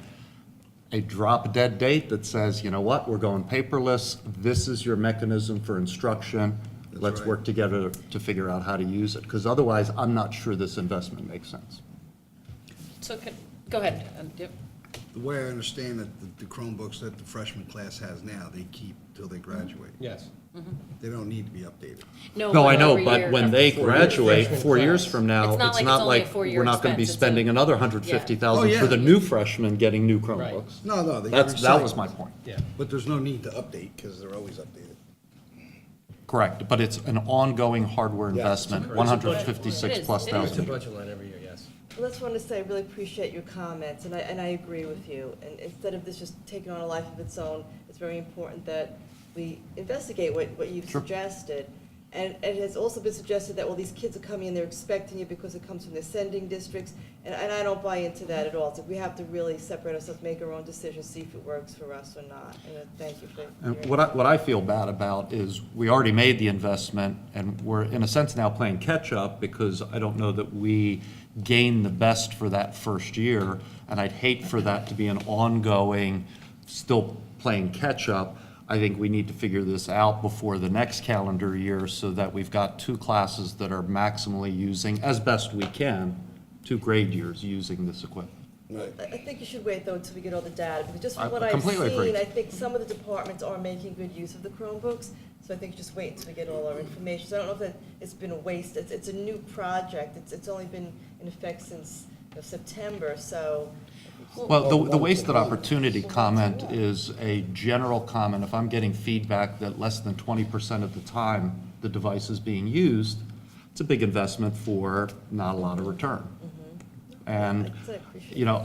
A drop-dead date that says, you know what, we're going paperless, this is your mechanism for instruction, let's right. work together to figure out how to use it, because otherwise, I'm not sure this investment makes sense. So, go ahead. Yep. The way I understand it, the Chromebooks that the freshman class has now, they keep till they graduate. Yes. They don't need to be updated. No, I know, every but year. when they 4 years graduate, freshman 4 years class. from now, It's not it's like not it's only a like, 4-year we're not gonna be expense, it's spending a- another Oh, $150,000 yeah. for the new freshmen getting new Right. Chromebooks. No, they get That was recycled. my point. Yeah. But there's no need to update, because they're always updated. Correct, but it's an ongoing hardware Yes, investment, correct. It is. $156,000+. It It's a budget line every year, yes. Well, that's want to say, I really appreciate your comments, and I agree with you. And instead of this just taking on a life of its own, it's very important that we investigate what you've Sure. suggested. And it has also been suggested that, well, these kids are coming and they're expecting it because it comes from their sending districts, and I don't buy into that at all. So we have to really separate ourselves, make our own decisions, see if it works for us or not. And thank you for And your what I feel bad about is we already made the investment, and we're in a sense now playing catch-up, because I don't know that we gain the best for that first year, and I'd hate for that to be an ongoing, still playing catch-up. I think we need to figure this out before the next calendar year, so that we've got 2 classes that are maximally using, as best we can, 2 grade years using this equipment. Right. I think you should wait, though, until we get all the data, because just I from what I've completely agree. seen, I think some of the departments are making good use of the Chromebooks, so I think you just wait until we get all our information. So I don't know if that it's been a waste, it's a new project, it's only been in effect since September, so. Well, the wasted opportunity comment is a general comment. If I'm getting feedback that less than 20% of the time the device is being used, it's a big investment for not a lot of return. And, I appreciate you know,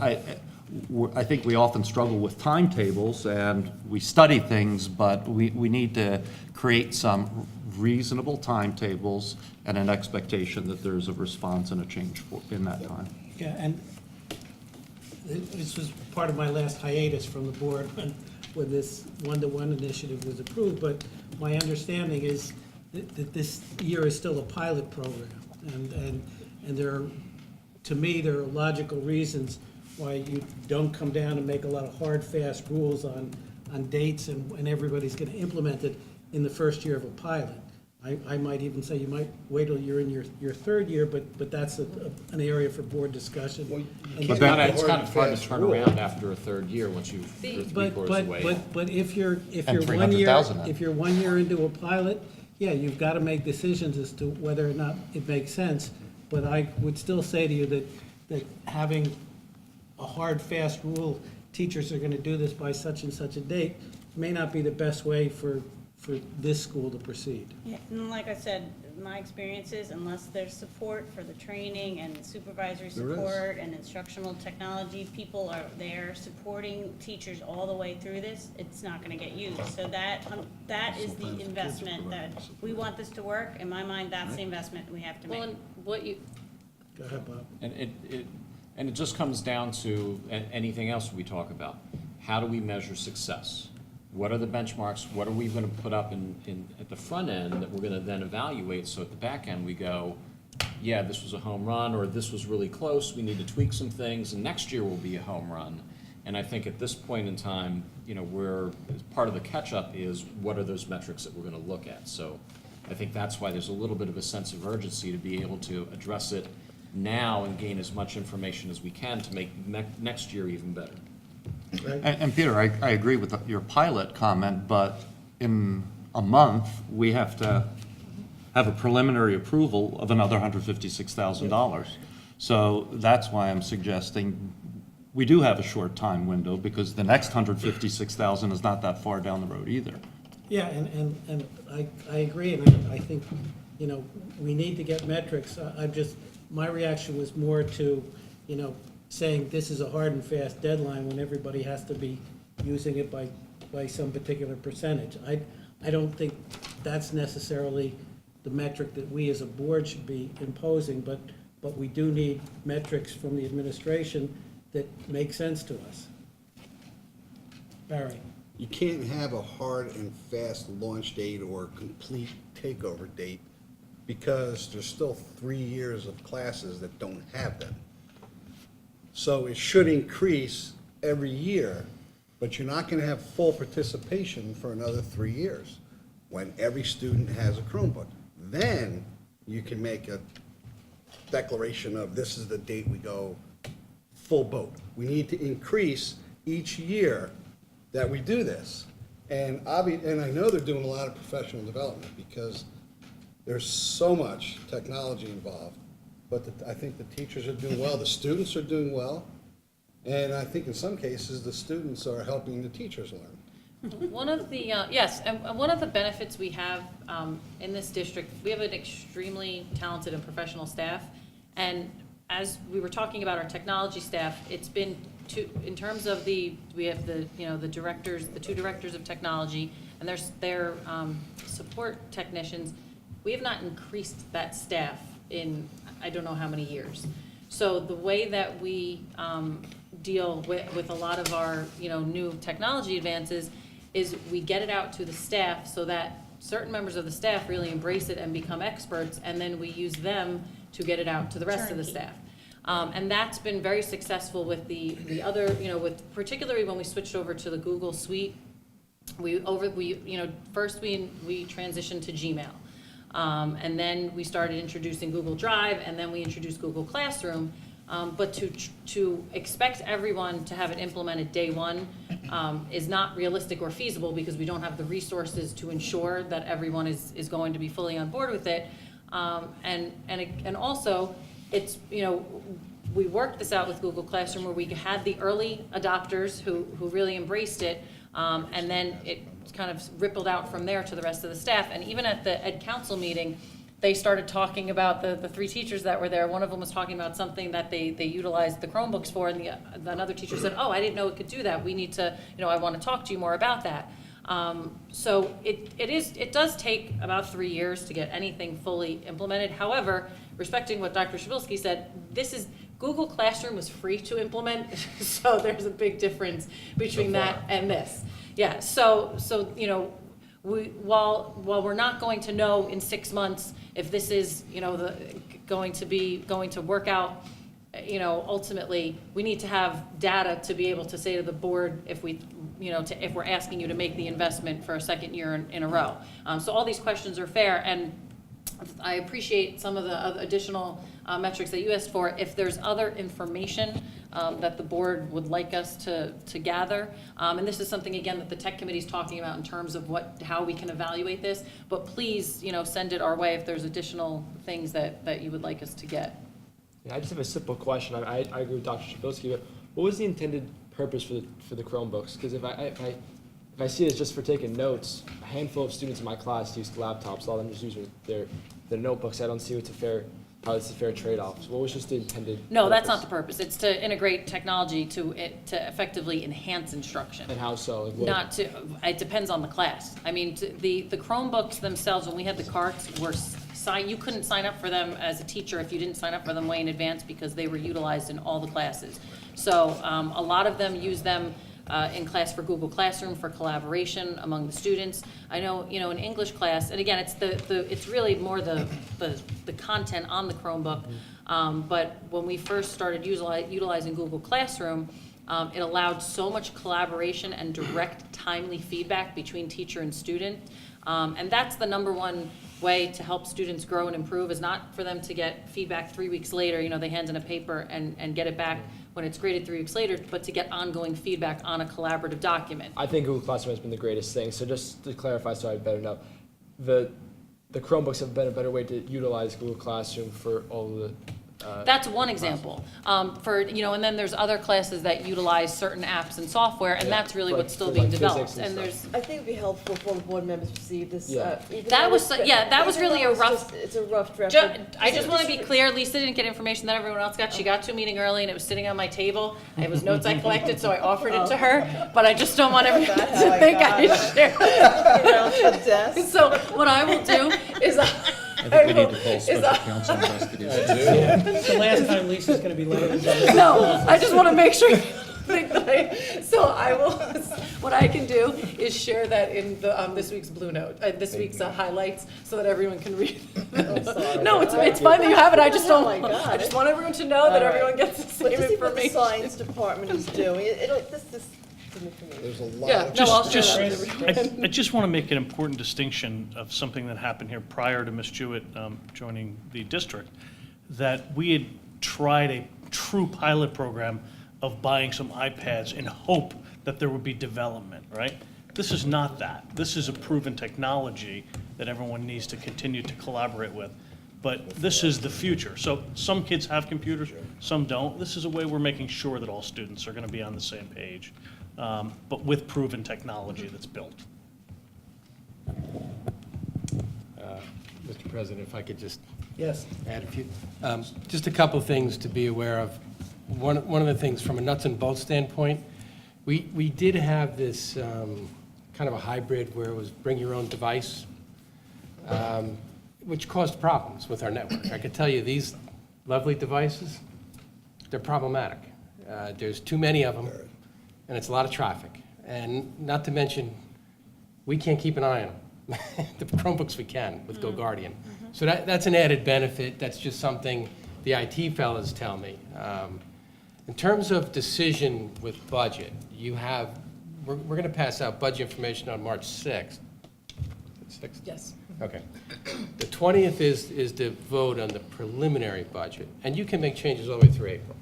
I think we often struggle with timetables, and we study things, but we need to create some reasonable timetables and an expectation that there's a response and a change in that time. Yeah, and this was part of my last hiatus from the board when this one-to-one initiative was approved, but my understanding is that this year is still a pilot program. And there are, to me, there are logical reasons why you don't come down and make a lot of hard, fast rules on dates and everybody's gonna implement it in the first year of a pilot. I might even say you might wait till you're in your third year, but that's an area for board discussion. And It's then- kind of hard to turn around after a third year, once you're three-quarters away. But if you're And 1 year, 300,000 then. if you're 1 year into a pilot, yeah, you've got to make decisions as to whether or not it makes sense. But I would still say to you that having a hard, fast rule, teachers are going to do this by such and such a date, may not be the best way for this school to proceed. Yeah, and like I said, my experience is unless there's support for the training and supervisory There is. support and instructional technology, people are there supporting teachers all the way through this, it's not gonna get used. So that is the investment that, we want this to work, in my mind, that's the investment we have to Well, make. and what you, Go ahead, Bob. And it just comes down to anything else we talk about. How do we measure success? What are the benchmarks? What are we going to put up at the front end that we're going to then evaluate? So at the back end, we go, yeah, this was a home run, or this was really close. We need to tweak some things, and next year will be a home run. And I think at this point in time, you know, part of the catch-up is what are those metrics that we're going to look at? So I think that's why there's a little bit of a sense of urgency to be able to address it now and gain as much information as we can to make next year even better. And Peter, I agree with your pilot comment, but in a month, we have to have a preliminary approval of another $156,000. So that's why I'm suggesting we do have a short time window, because the next $156,000 is not that far down the road either. Yeah, and I agree, and I think, you know, we need to get metrics. My reaction was more to, you know, saying this is a hard and fast deadline when everybody has to be using it by some particular percentage. I don't think that's necessarily the metric that we as a board should be imposing, but we do need metrics from the administration that make sense to us. Barry? You can't have a hard and fast launch date or complete takeover date, because there's still 3 years of classes that don't have them. So it should increase every year, but you're not going to have full participation for another 3 years when every student has a Chromebook. Then you can make a declaration of this is the date we go full boat. We need to increase each year that we do this. And I know they're doing a lot of professional development, because there's so much technology involved. But I think the teachers are doing well, the students are doing well, and I think in some cases, the students are helping the teachers learn. one of the, yes, and one of the benefits we have in this district, we have an extremely talented and professional staff. And as we were talking about our technology staff, it's been in terms of we have the directors, the 2 directors of technology, and their support technicians. we have not increased that staff in, I don't know how many years. So the way that we deal with a lot of our, new technology advances is we get it out to the staff so that certain members of the staff really embrace it and become experts, and then we use them to get it out to the rest of the staff. And that's been very successful with the other, with particularly when we switched over to the Google Suite. First we transitioned to Gmail. And then we started introducing Google Drive, and then we introduced Google Classroom. But to expect everyone to have it implemented day one is not realistic or feasible, because we don't have the resources to ensure that everyone is going to be fully on board with it. And also, it's, we worked this out with Google Classroom where we had the early adopters who really embraced it, and then it kind of rippled out from there to the rest of the staff. And even at the Ed Council meeting, they started talking about the three teachers that were there. One of them was talking about something that they utilized the Chromebooks for, and another teacher said, oh, I didn't know it could do that. We need to, I want to talk to you more about that. So it does take about 3 years to get anything fully implemented. However, respecting what Dr. Shabilsky said, Google Classroom was free to implement, so there's a big difference between that and this. Yeah, so while we're not going to know in 6 months if this is, going to work out, ultimately, we need to have data to be able to say to the board if if we're asking you to make the investment for a second year in a row. So all these questions are fair, and I appreciate some of the additional metrics that you asked for. If there's other information that the board would like us to gather, and this is something, again, that the tech committee is talking about in terms of how we can evaluate this, but please, send it our way if there's additional things that you would like us to get. Yeah, I just have a simple question. I agree with Dr. Shabilsky, but what was the intended purpose for the Chromebooks? Because if I see it as just for taking notes, a handful of students in my class use laptops. A lot of them just use their notebooks. I don't see how it's a fair trade-off. So what was just the intended No, purpose? that's not the purpose. It's to integrate technology to effectively enhance instruction. And how so? It depends on the class. I mean, the Chromebooks themselves, when we had the carts, you couldn't sign up for them as a teacher if you didn't sign up for them way in advance, because they were utilized in all the classes. So a lot of them use them in class for Google Classroom for collaboration among the students. I know, in English class, and again, it's really more the content on the Chromebook. But when we first started utilizing Google Classroom, it allowed so much collaboration and direct, timely feedback between teacher and student. And that's the number one way to help students grow and improve, is not for them to get feedback 3 weeks later, they hand in a paper and get it back when it's graded 3 weeks later, but to get ongoing feedback on a collaborative document. I think Google Classroom has been the greatest thing. So just to clarify, so I better know, the Chromebooks have been a better way to utilize Google Classroom for all of the That's one example. And then there's other classes that utilize certain apps and software, and that's really what's still being developed. physics and And stuff. there's, I think it'd be helpful for all the board members to see this. Yeah. That was really a rough. It's a rough draft. I just want to be clear, Lisa didn't get information that everyone else got. She got to a meeting early, and it was sitting on my table. It was notes I collected, so I offered it to her, but I just don't want everyone That's to how I think got I it. shared. Around the desk. So what I will do is I think we need to call special counsel investigation. It's the last time Lisa's gonna be late. No, I just want to make sure. So I will, what I can do is share that in the, this week's Blue Note, this week's highlights, so that everyone can read. sorry. No, it's fine that you have it, I just Oh don't, my God. I just want everyone to know that All right. everyone gets the But same just see what the information. science department is doing. This for me. There's a lot Yeah, of. no, I'll Just, share just, that with everyone. I just want to make an important distinction of something that happened here prior to Ms. Jewett joining the district, that we had tried a true pilot program of buying some iPads in hope that there would be development, right? This is not that. This is a proven technology that everyone needs to continue to collaborate with. But this is the future. So some kids have computers, some don't. This is a way we're making sure that all students are going to be on the same page, but with proven technology that's built. Mr. President, if I could just Yes. add a few, just a couple things to be aware of. One of the things from a nuts and bolts standpoint, we did have this kind of a hybrid where it was bring your own device. which caused problems with our network. I can tell you, these lovely devices, they're problematic. There's too many of them, and it's a lot of traffic. And not to mention, we can't keep an eye on them. The Chromebooks we can with GoGuardian. So that's an added benefit. That's just something the IT fellas tell me. In terms of decision with budget, we're going to pass out budget information on March 6th. 6th? Yes. Okay. The 20th is the vote on the preliminary budget, and you can make changes all the way through April.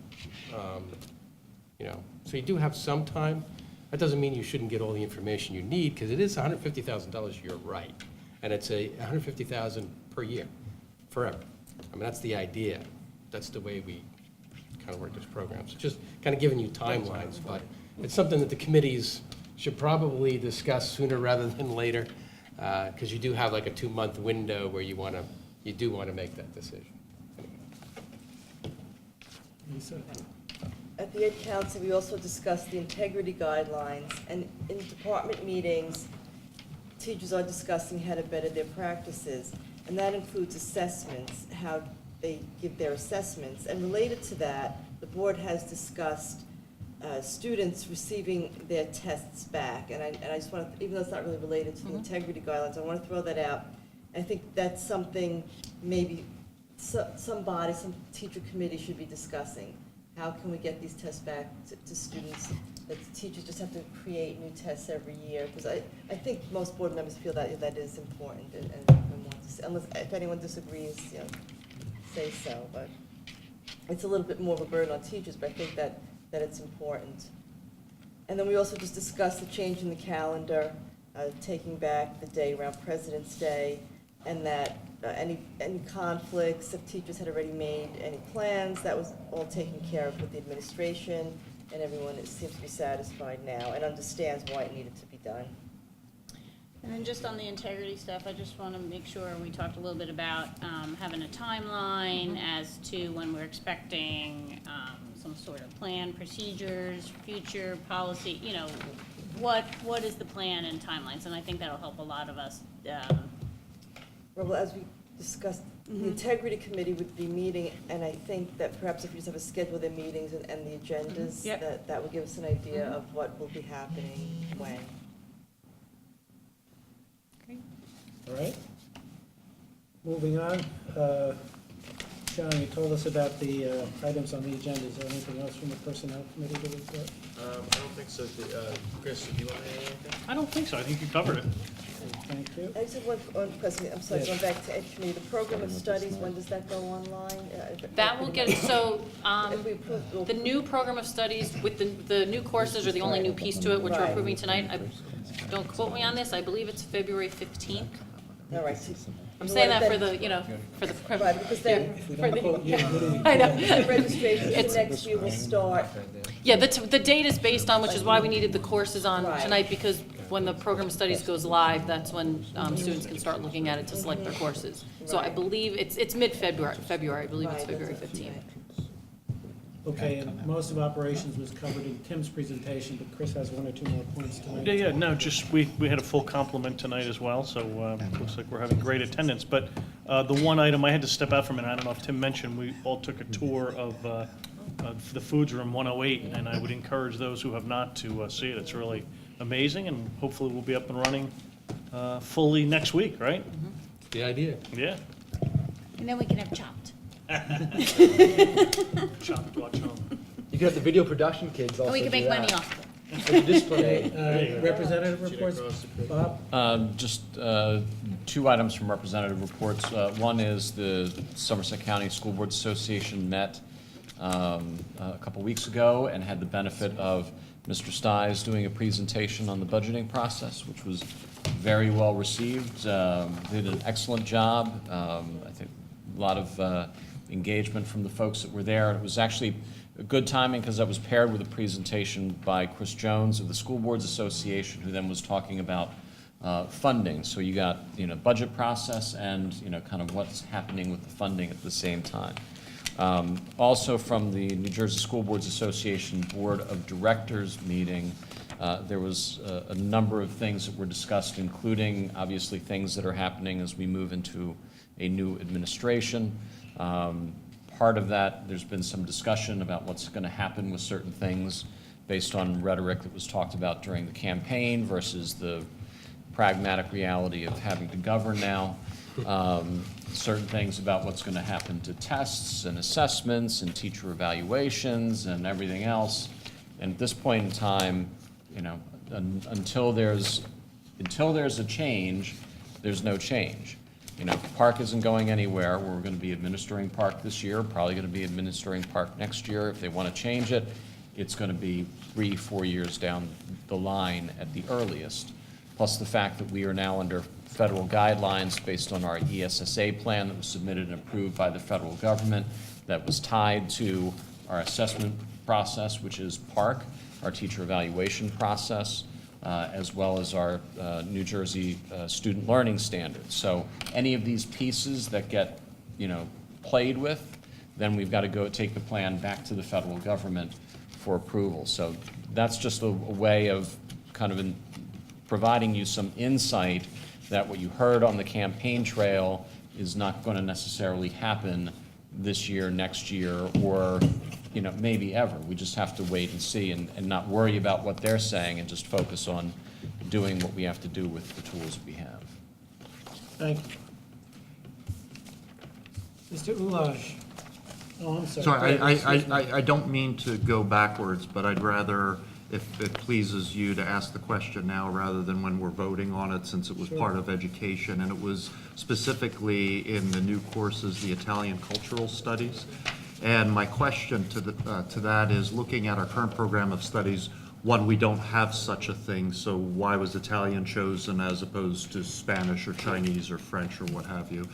So you do have some time. That doesn't mean you shouldn't get all the information you need, because it is $150,000, you're right. And it's $150,000 per year, forever. I mean, that's the idea. That's the way we kind of work this program. So just kind of giving you timelines, but it's something that the committees should probably discuss sooner rather than later, because you do have like a 2-month window where you do want to make that decision. Lisa? At the Ed Council, we also discussed the integrity guidelines, and in department meetings, teachers are discussing how to better their practices, and that includes assessments, how they give their assessments. And related to that, the board has discussed students receiving their tests back, and I just want to, even though it's not really related to the integrity guidelines, I want to throw that out. I think that's something maybe somebody, some teacher committee should be discussing. How can we get these tests back to students, that the teachers just have to create new tests every year? Because I think most board members feel that that is important, and want to see, unless, if anyone disagrees, say so, but it's a little bit more of a burden on teachers, but I think that it's important. And then we also just discussed the change in the calendar, taking back the day around President's Day, and that any conflicts, if teachers had already made any plans, that was all taken care of with the administration, and everyone seems to be satisfied now and understands why it needed to be done. And then just on the integrity stuff, I just want to make sure, we talked a little bit about having a timeline as to when we're expecting some sort of plan, procedures, future policy, what is the plan and timelines? And I think that'll help a lot of us. Well, as we discussed, the integrity committee would be meeting, and I think that perhaps if we just have a schedule of their meetings and the agendas, Yep. that would give us an idea of what will be happening when. All right. Moving on, John, you told us about the items on the agenda. Is there anything else from the Personnel Committee to report? I don't think so. Chris, do you want to add anything? I don't think so. I think you covered it. Thank you. I just have one question, I'm sorry, going back to Ed Committee, the program of studies, when does that go online? That will get, so, If we approve, the new program of studies with the new courses are the only new piece to it, which we're Right. approving tonight. Don't quote me on this, I believe it's February 15th. all right. so I'm you saying want that for then- for the. Right, because then, If we don't pull it, yeah, literally. I know. the registration It's- for next year will start. Yeah, the date is based on, which is why we needed the courses on Right. tonight, because when the program of studies goes live, that's when students can start looking at it to select their courses. So I Right. believe it's mid-February, I believe it's Right, February that's 15th. Okay, and most of operations was covered in Tim's presentation, but Chris has one or two more points tonight. Yeah, no, just, we had a full complement tonight as well, so looks like we're having great attendance. But the one item, I had to step out from it, I don't know if Tim mentioned, we all took a tour of the Foods Room 108, and I would encourage those who have not to see it. It's really amazing, and hopefully we'll be up and running fully next week, right? The idea. Yeah. And then we can have chopped. Chopped, watch home. You could have the video production kids also And we can do make that. money off of it. Like the display. Representative reports, Bob? Just two items from representative reports. One is the Somerset County School Boards Association met a couple weeks ago and had the benefit of Mr. Stiles doing a presentation on the budgeting process, which was very well received. Did an excellent job. I think a lot of engagement from the folks that were there. It was actually a good timing because that was paired with a presentation by Chris Jones of the School Boards Association, who then was talking about funding. So you got, budget process and, kind of what's happening with the funding at the same time. Also from the New Jersey School Boards Association Board of Directors meeting, there was a number of things that were discussed, including obviously things that are happening as we move into a new administration. Part of that, there's been some discussion about what's going to happen with certain things based on rhetoric that was talked about during the campaign versus the pragmatic reality of having to govern now. Certain things about what's going to happen to tests and assessments and teacher evaluations and everything else. And at this point in time, you know, until there's a change, there's no change. You know, Park isn't going anywhere. We're going to be administering Park this year, probably going to be administering Park next year. If they want to change it, it's going to be 3-4 years down the line at the earliest. Plus the fact that we are now under federal guidelines based on our ESSA plan that was submitted and approved by the federal government that was tied to our assessment process, which is Park, our teacher evaluation process, as well as our New Jersey student learning standards. So any of these pieces that get, you know, played with, then we've got to go take the plan back to the federal government for approval. So that's just a way of kind of providing you some insight that what you heard on the campaign trail is not going to necessarily happen this year, next year, or, you know, maybe ever. We just have to wait and see and not worry about what they're saying and just focus on doing what we have to do with the tools we have. Thank you. Mr. Ulaj. Oh, I'm sorry. Sorry, Excuse me. I don't mean to go backwards, but I'd rather, if it pleases you, to ask the question now rather than when we're voting on it, since it was part of education, and it was specifically in the new courses, the Italian Cultural Studies. And my question to that is, looking at our current program of studies, one, we don't have such a thing, so why was Italian chosen as opposed to Spanish or Chinese or French or what have you?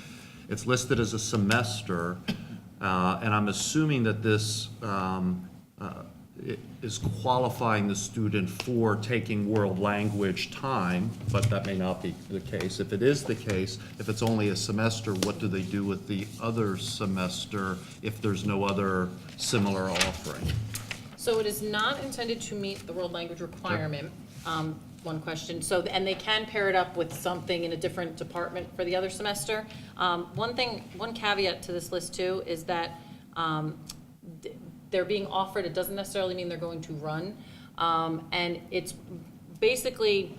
It's listed as a semester, and I'm assuming that this is qualifying the student for taking world language time, but that may not be the case. If it is the case, if it's only a semester, what do they do with the other semester if there's no other similar offering? So it is not intended to meet the world language requirement, one question. So, and they can pair it up with something in a different department for the other semester. One caveat to this list too is that they're being offered, it doesn't necessarily mean they're going to run. And it's basically,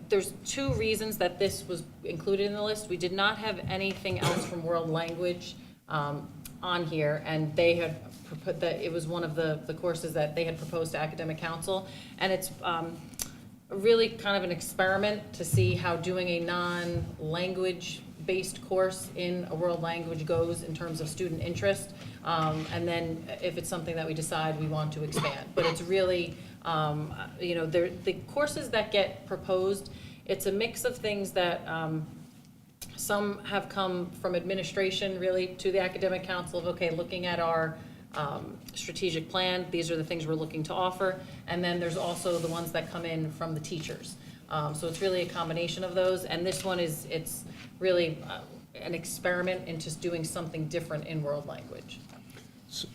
there's two reasons that this was included in the list. We did not have anything else from world language on here, and they had put that it was one of the courses that they had proposed to academic council. And it's really kind of an experiment to see how doing a non-language based course in a world language goes in terms of student interest. And then if it's something that we decide we want to expand. But it's really, you know, the courses that get proposed, it's a mix of things that some have come from administration really to the academic council of, okay, looking at our strategic plan, these are the things we're looking to offer. And then there's also the ones that come in from the teachers. So it's really a combination of those. And this one is, it's really an experiment in just doing something different in world language.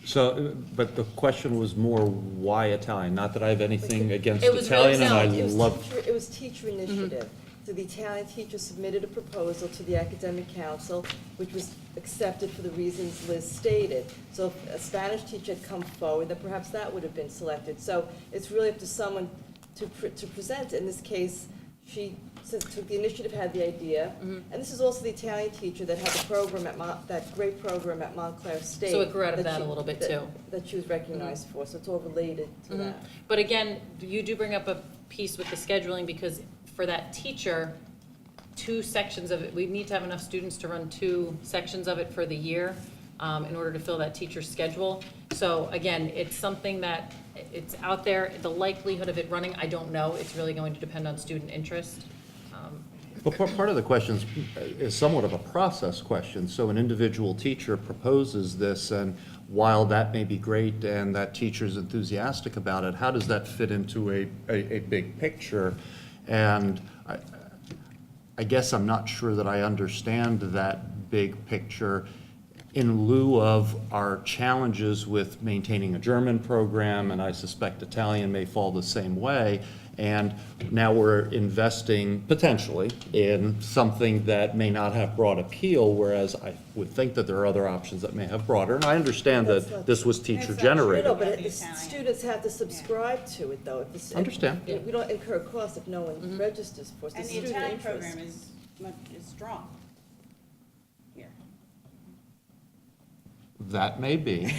So, but the question was more, why Italian? Not that I have anything against It was really Italian, and I It was love. teacher- It was teacher initiative. So the Italian teacher submitted a proposal to the academic council, which was accepted for the reasons Liz stated. So if a Spanish teacher had come forward, then perhaps that would have been selected. So it's really up to someone to present. In this case, she took the initiative, had the idea. And this is also the Italian teacher that had the program at that great program at Montclair State. So it grew out of that she- a little bit, that- too. That she was recognized for, so it's all related to that. But again, you do bring up a piece with the scheduling, because for that teacher, 2 sections of it, we need to have enough students to run 2 sections of it for the year in order to fill that teacher's schedule. So again, it's something that, it's out there. The likelihood of it running, I don't know. It's really going to depend on student interest. But part of the question is somewhat of a process question. So an individual teacher proposes this, and while that may be great and that teacher's enthusiastic about it, how does that fit into a big picture? And I guess I'm not sure that I understand that big picture in lieu of our challenges with maintaining a German program, and I suspect Italian may fall the same way. And now we're investing potentially in something that may not have broad appeal, whereas I would think that there are other options that may have broader. And I understand That's that not- this was That's not true. teacher-generated. No, but The the Italian. students have to subscribe to it, though. If the s- Understand. We don't incur costs if no one registers for it. And the student Italian interest. program is strong here. That may be.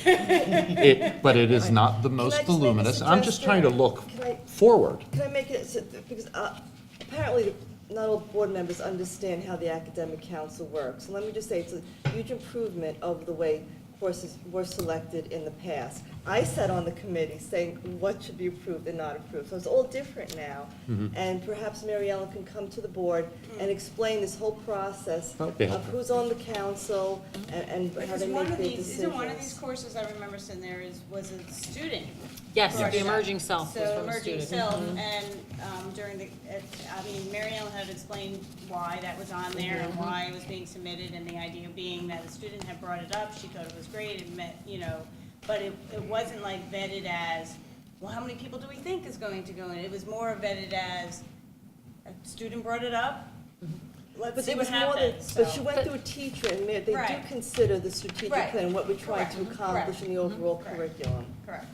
But it is not the Can I most just make a voluminous. I'm just trying to look Can I- forward. Can I make it, because apparently not all board members understand how the academic council works. So let me just say, it's a huge improvement of the way courses were selected in the past. I sat on the committee saying what should be approved and not approved. So it's all different now. And perhaps Mary Ellen can come to the board and explain this whole process That would be of helpful. who's on the council and how Because they one make of their these, decisions. isn't one of these courses I remember sitting there was a student? Yes, brought the it up. emerging self was So from a emerging student. self, and during the, I mean, Mary Ellen had explained why that was on there and why it was being submitted, and the idea being that a student had brought it up, she thought it was great, it met, you know, but it wasn't like vetted as, well, how many people do we think is going to go in? It was more vetted as, a student brought it up, let's But see it what was more than, happens. but she So- went through a teacher, and they do Right. consider the strategic Right. plan, what we're trying Correct. to accomplish in the overall Correct. curriculum. Correct,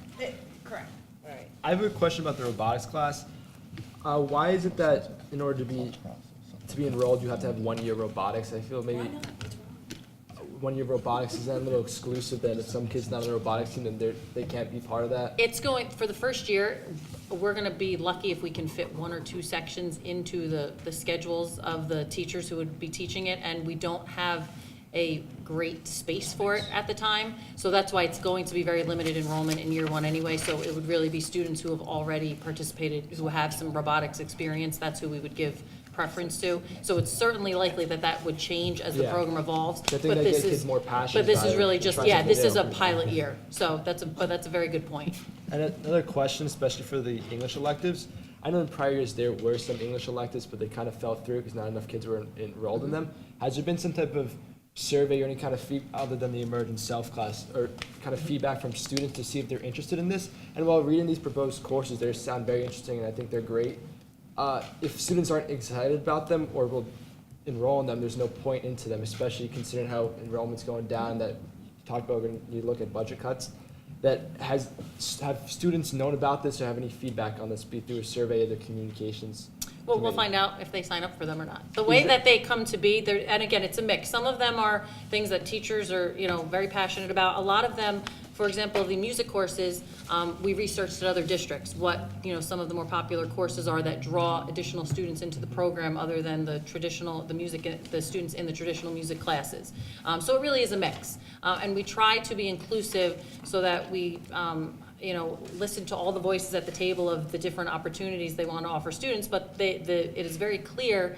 correct. Right. I have a question about the robotics class. Why is it that in order to be enrolled, you have to have 1 year robotics? I feel maybe 1 year robotics is that a little exclusive, that if some kid's not on the robotics team, then they can't be part of that? It's going, for the first year, we're gonna be lucky if we can fit 1 or 2 sections into the schedules of the teachers who would be teaching it, and we don't have a great space for it at the time. So that's why it's going to be very limited enrollment in year 1 anyway, so it would really be students who have already participated, who have some robotics experience, that's who we would give preference to. So it's certainly likely that that would change as the Yeah. program evolves. I think But that this gets kids is, more passionate but this about is it really and just, try yeah, something this is a new. pilot year, so that's a very good point. And another question, especially for the English electives. I know in prior years there were some English electives, but they kind of fell through because not enough kids were enrolled in them. Has there been some type of survey or any kind of other than the emergent self class, or kind of feedback from students to see if they're interested in this? And while reading these proposed courses, they sound very interesting and I think they're great. If students aren't excited about them or will enroll in them, there's no point into them, especially considering how enrollment's going down, that you talked about when you look at budget cuts. Have students known about this or have any feedback on this, be through a survey of the communications? Well, we'll committee? find out if they sign up for them or not. The way that they come to be, and again, it's a mix. Some of them are things that teachers are, very passionate about. A lot of them, for example, the music courses, we researched at other districts, what, some of the more popular courses are that draw additional students into the program other than the students in the traditional music classes. So it really is a mix. And we try to be inclusive so that we, listen to all the voices at the table of the different opportunities they want to offer students, but it is very clear,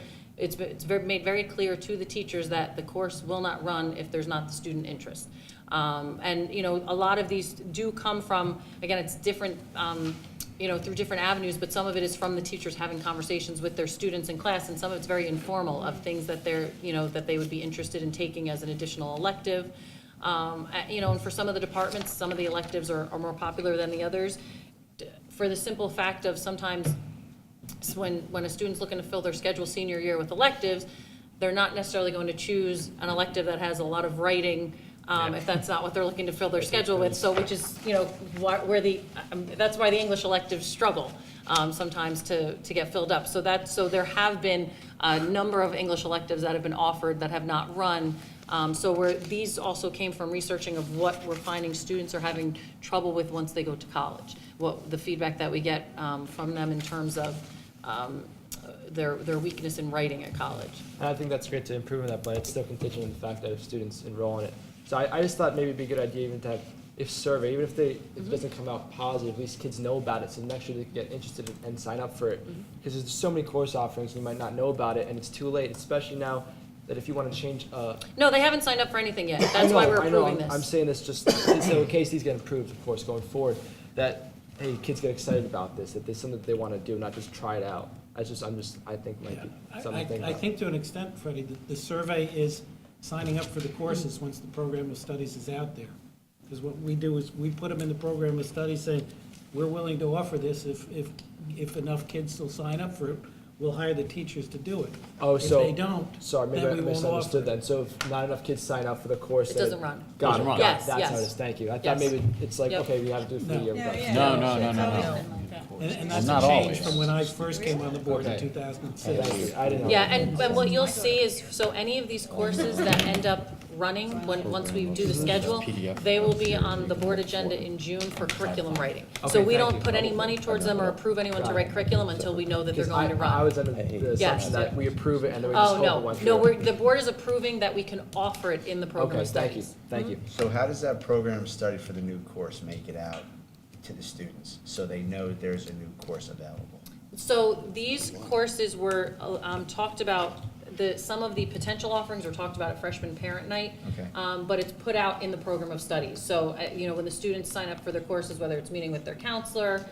made very clear to the teachers that the course will not run if there's not the student interest. And, a lot of these do come from, again, it's different, through different avenues, but some of it is from the teachers having conversations with their students in class, and some of it's very informal of things that that they would be interested in taking as an additional elective. And for some of the departments, some of the electives are more popular than the others, for the simple fact of sometimes when a student's looking to fill their schedule senior year with electives, they're not necessarily going to choose an elective that has a lot of writing, if that's not what they're looking to fill their schedule with. So, which is, that's why the English electives struggle sometimes to get filled up. So there have been a number of English electives that have been offered that have not run. These also came from researching of what we're finding students are having trouble with once they go to college. What the feedback that we get from them in terms of their weakness in writing at college. And I think that's great to improve on that, but it's still contingent on the fact that if students enroll in it. So I just thought maybe it'd be a good idea even to have, if survey, even if it doesn't come out positive, at least kids know about it, so next year they can get interested and sign up for it. Because there's so many course offerings, and you might not know about it, and it's too late, especially now that if you want to change. No, they haven't signed up for anything yet. That's why we're approving this. I'm saying this just so in case these get approved, of course, going forward, that hey, kids get excited about this, that there's something that they want to do, not just try it out. I think might be something to think I about. think to an extent, Freddie, the survey is signing up for the courses once the program of studies is out there. Because what we do is, we put them in the program of study saying, we're willing to offer this if enough kids still sign up for it, we'll hire the teachers to do it. Oh, If so. they don't, Sorry, maybe then I we won't misunderstood offer it. then. So if not enough kids sign up for the course. It doesn't run. Got Doesn't it. run. Yes, That's yes. how it is. Thank you. I Yes. thought maybe it's like, Yep. okay, we have to do it for a No. year. Yeah, but- yeah. No, no, no, no, It's no. always been like that. And that's Not a change always. from when I first came on the board in Okay. 2006. Thank you. I didn't know. Yeah, and what you'll see is, so any of these courses that end up running, once we do the schedule, they will be on the board agenda in June for curriculum writing. So Okay, we thank don't you. put any money towards them or approve anyone to write curriculum until we know that they're Because going to run. I was under the assumption that Yeah. we approve it and then we just Oh, hope it no, went no, through. the board is approving that we can offer it in the program Okay, of thank you, studies. thank you. So how does that program study for the new course make it out to the students, so they know there's a new course available? So these courses were talked about, some of the potential offerings were talked about at freshman parent night. Okay. But it's put out in the program of studies. So, when the students sign up for their courses, whether it's meeting with their counselor,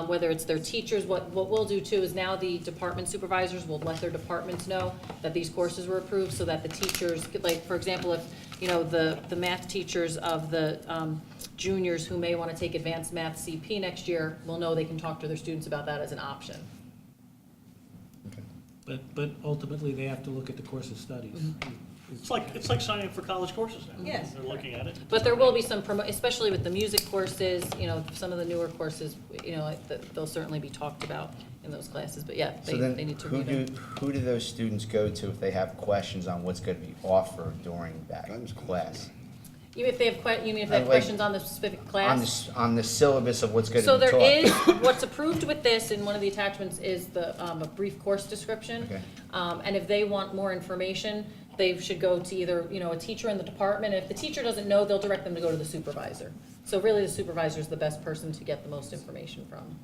whether it's their teachers, what we'll do too is now the department supervisors will let their departments know that these courses were approved so that the teachers, like, for example, if, the math teachers of the juniors who may want to take advanced math CP next year will know they can talk to their students about that as an option. But ultimately, they have to look at the course of studies. It's like signing up for college courses now. Yes. They're looking at it. But there will be some especially with the music courses, some of the newer courses, they'll certainly be talked about in those classes, but yeah, So they then, need to who read them. who do those students go to if they have questions on what's gonna be offered during that class? You mean if they have Like, questions on the specific class? On the syllabus of what's gonna be So taught? there is, what's approved with this, in one of the attachments, is a brief course description. Okay. And if they want more information, they should go to either, a teacher in the department. If the teacher doesn't know, they'll direct them to go to the supervisor. So really, the supervisor is the best person to get the most information from.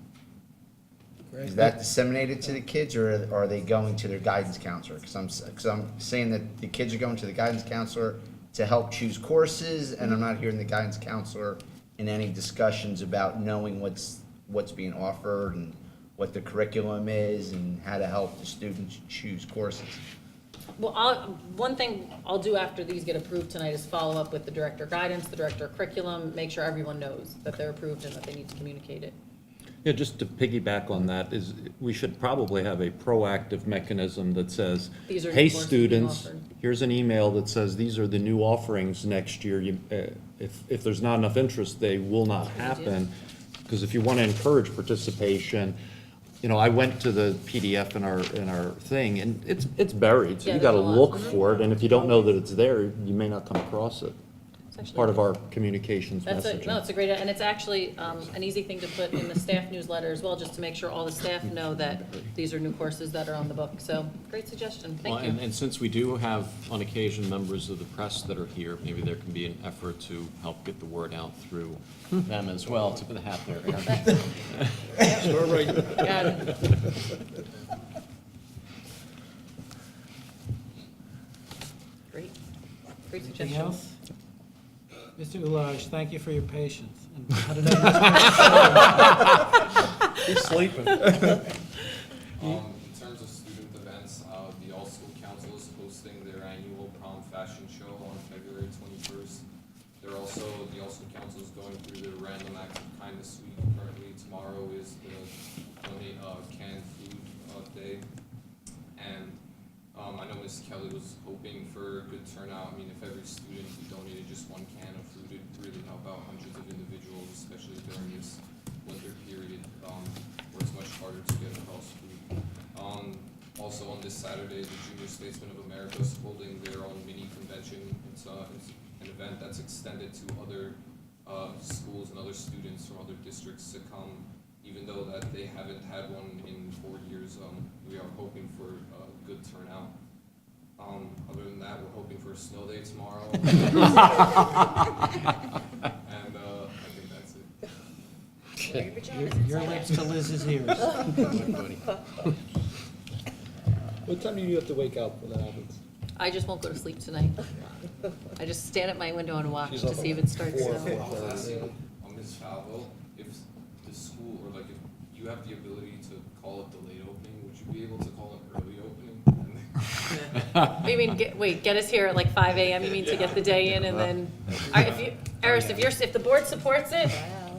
Is that disseminated to the kids, or are they going to their guidance counselor? Because I'm saying that the kids are going to the guidance counselor to help choose courses, and I'm not hearing the guidance counselor in any discussions about knowing what's being offered and what the curriculum is and how to help the students choose courses. Well, one thing I'll do after these get approved tonight is follow up with the director of guidance, the director of curriculum, make sure everyone knows that they're approved and that they need to communicate it. Yeah, just to piggyback on that, is we should probably have a proactive mechanism that says, These are new hey, courses being students, offered." here's an email that says, these are the new offerings next year. If there's not enough interest, they will not happen. Because if you want to encourage participation, I went to the PDF in our thing, and it's buried, so Yeah, you got to there's a lot. look Mhm. for it, and if you don't know that it's there, you may not come across it. It's It's actually- part of our communications No, messaging. it's a great, and it's actually an easy thing to put in the staff newsletter as well, just to make sure all the staff know that these are new courses that are on the book. So, great suggestion, Well, thank you. and since we do have, on occasion, members of the press that are here, maybe there can be an effort to help get the word out through them as well. Tip of the hat there, Aaron. Got it. Great, great Anything suggestion. else? Mr. Ulage, thank you for your patience. And how did He's sleeping. In terms of student events, the All School Council is hosting their annual prom fashion show on February 21st. The All School Council is going through the Random Acts of Kindness Week. Currently, tomorrow is the donate canned food day. And I know Ms. Kelly was hoping for a good turnout. I mean, if every student who donated just one can of food, it'd really help out hundreds of individuals, especially during this winter period, where it's much harder to get across food. Also on this Saturday, the Junior Statesmen of America is holding their own mini convention. It's an event that's extended to other schools and other students from other districts to come. Even though that they haven't had one in 4 years, we are hoping for a good turnout. Other than that, we're hoping for a snow day tomorrow. And I think that's it. your lips to Liz's ears? What time do you have to wake up when that happens? I just won't go to sleep tonight. I just stand at my window and watch to see if it starts snowing. I was asking Ms. Falvo, if the school, or like if you have the ability to call it delayed opening, would you be able to call it early opening? You mean, get us here at like 5 a.m., you mean to get the day in and then, all right, Eris, if the board supports it,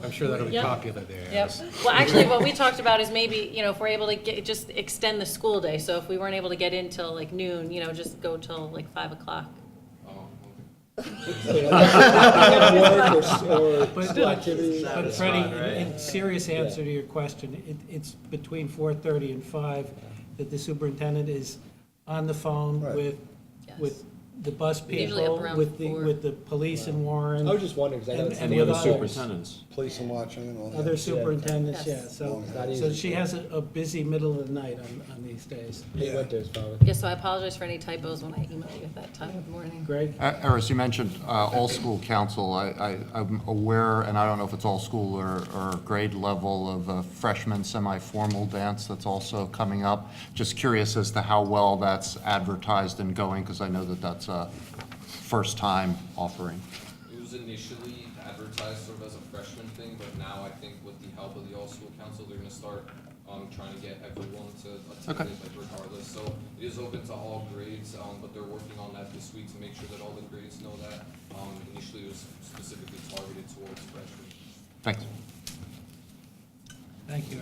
I'm sure that'll be Yep. popular there. yep. Yes. Well, actually, what we talked about is maybe, if we're able to just extend the school day. So if we weren't able to get in till like noon, just go till like 5 o'clock. Oh, Or But, school activities. but Freddie, in serious answer to your question, it's between 4:30 and 5 that the superintendent is on the phone Right. with the bus Usually up people, around with 4. the police in Warren. I was just wondering, because I know And- it's And the other with others. superintendents. Police and watching and all that. Other superintendents, Yes. yeah, so, Not so easy. she has a busy middle of the night on these days. Hey, winters, probably. Yeah, so I apologize for any typos when I email you at that time of the morning. Greg? Eris, you mentioned all-school council. I'm aware, and I don't know if it's all school or grade level, of a freshman semi-formal dance that's also coming up. Just curious as to how well that's advertised and going, because I know that that's a first-time offering. It was initially advertised sort of as a freshman thing, but now I think with the help of the all-school council, they're gonna start, trying to get everyone to attend it, like regardless. So it is open to all grades, but they're working on that this week to make sure that all the grades know that. Initially it was specifically targeted towards freshmen. Thanks. Thank you.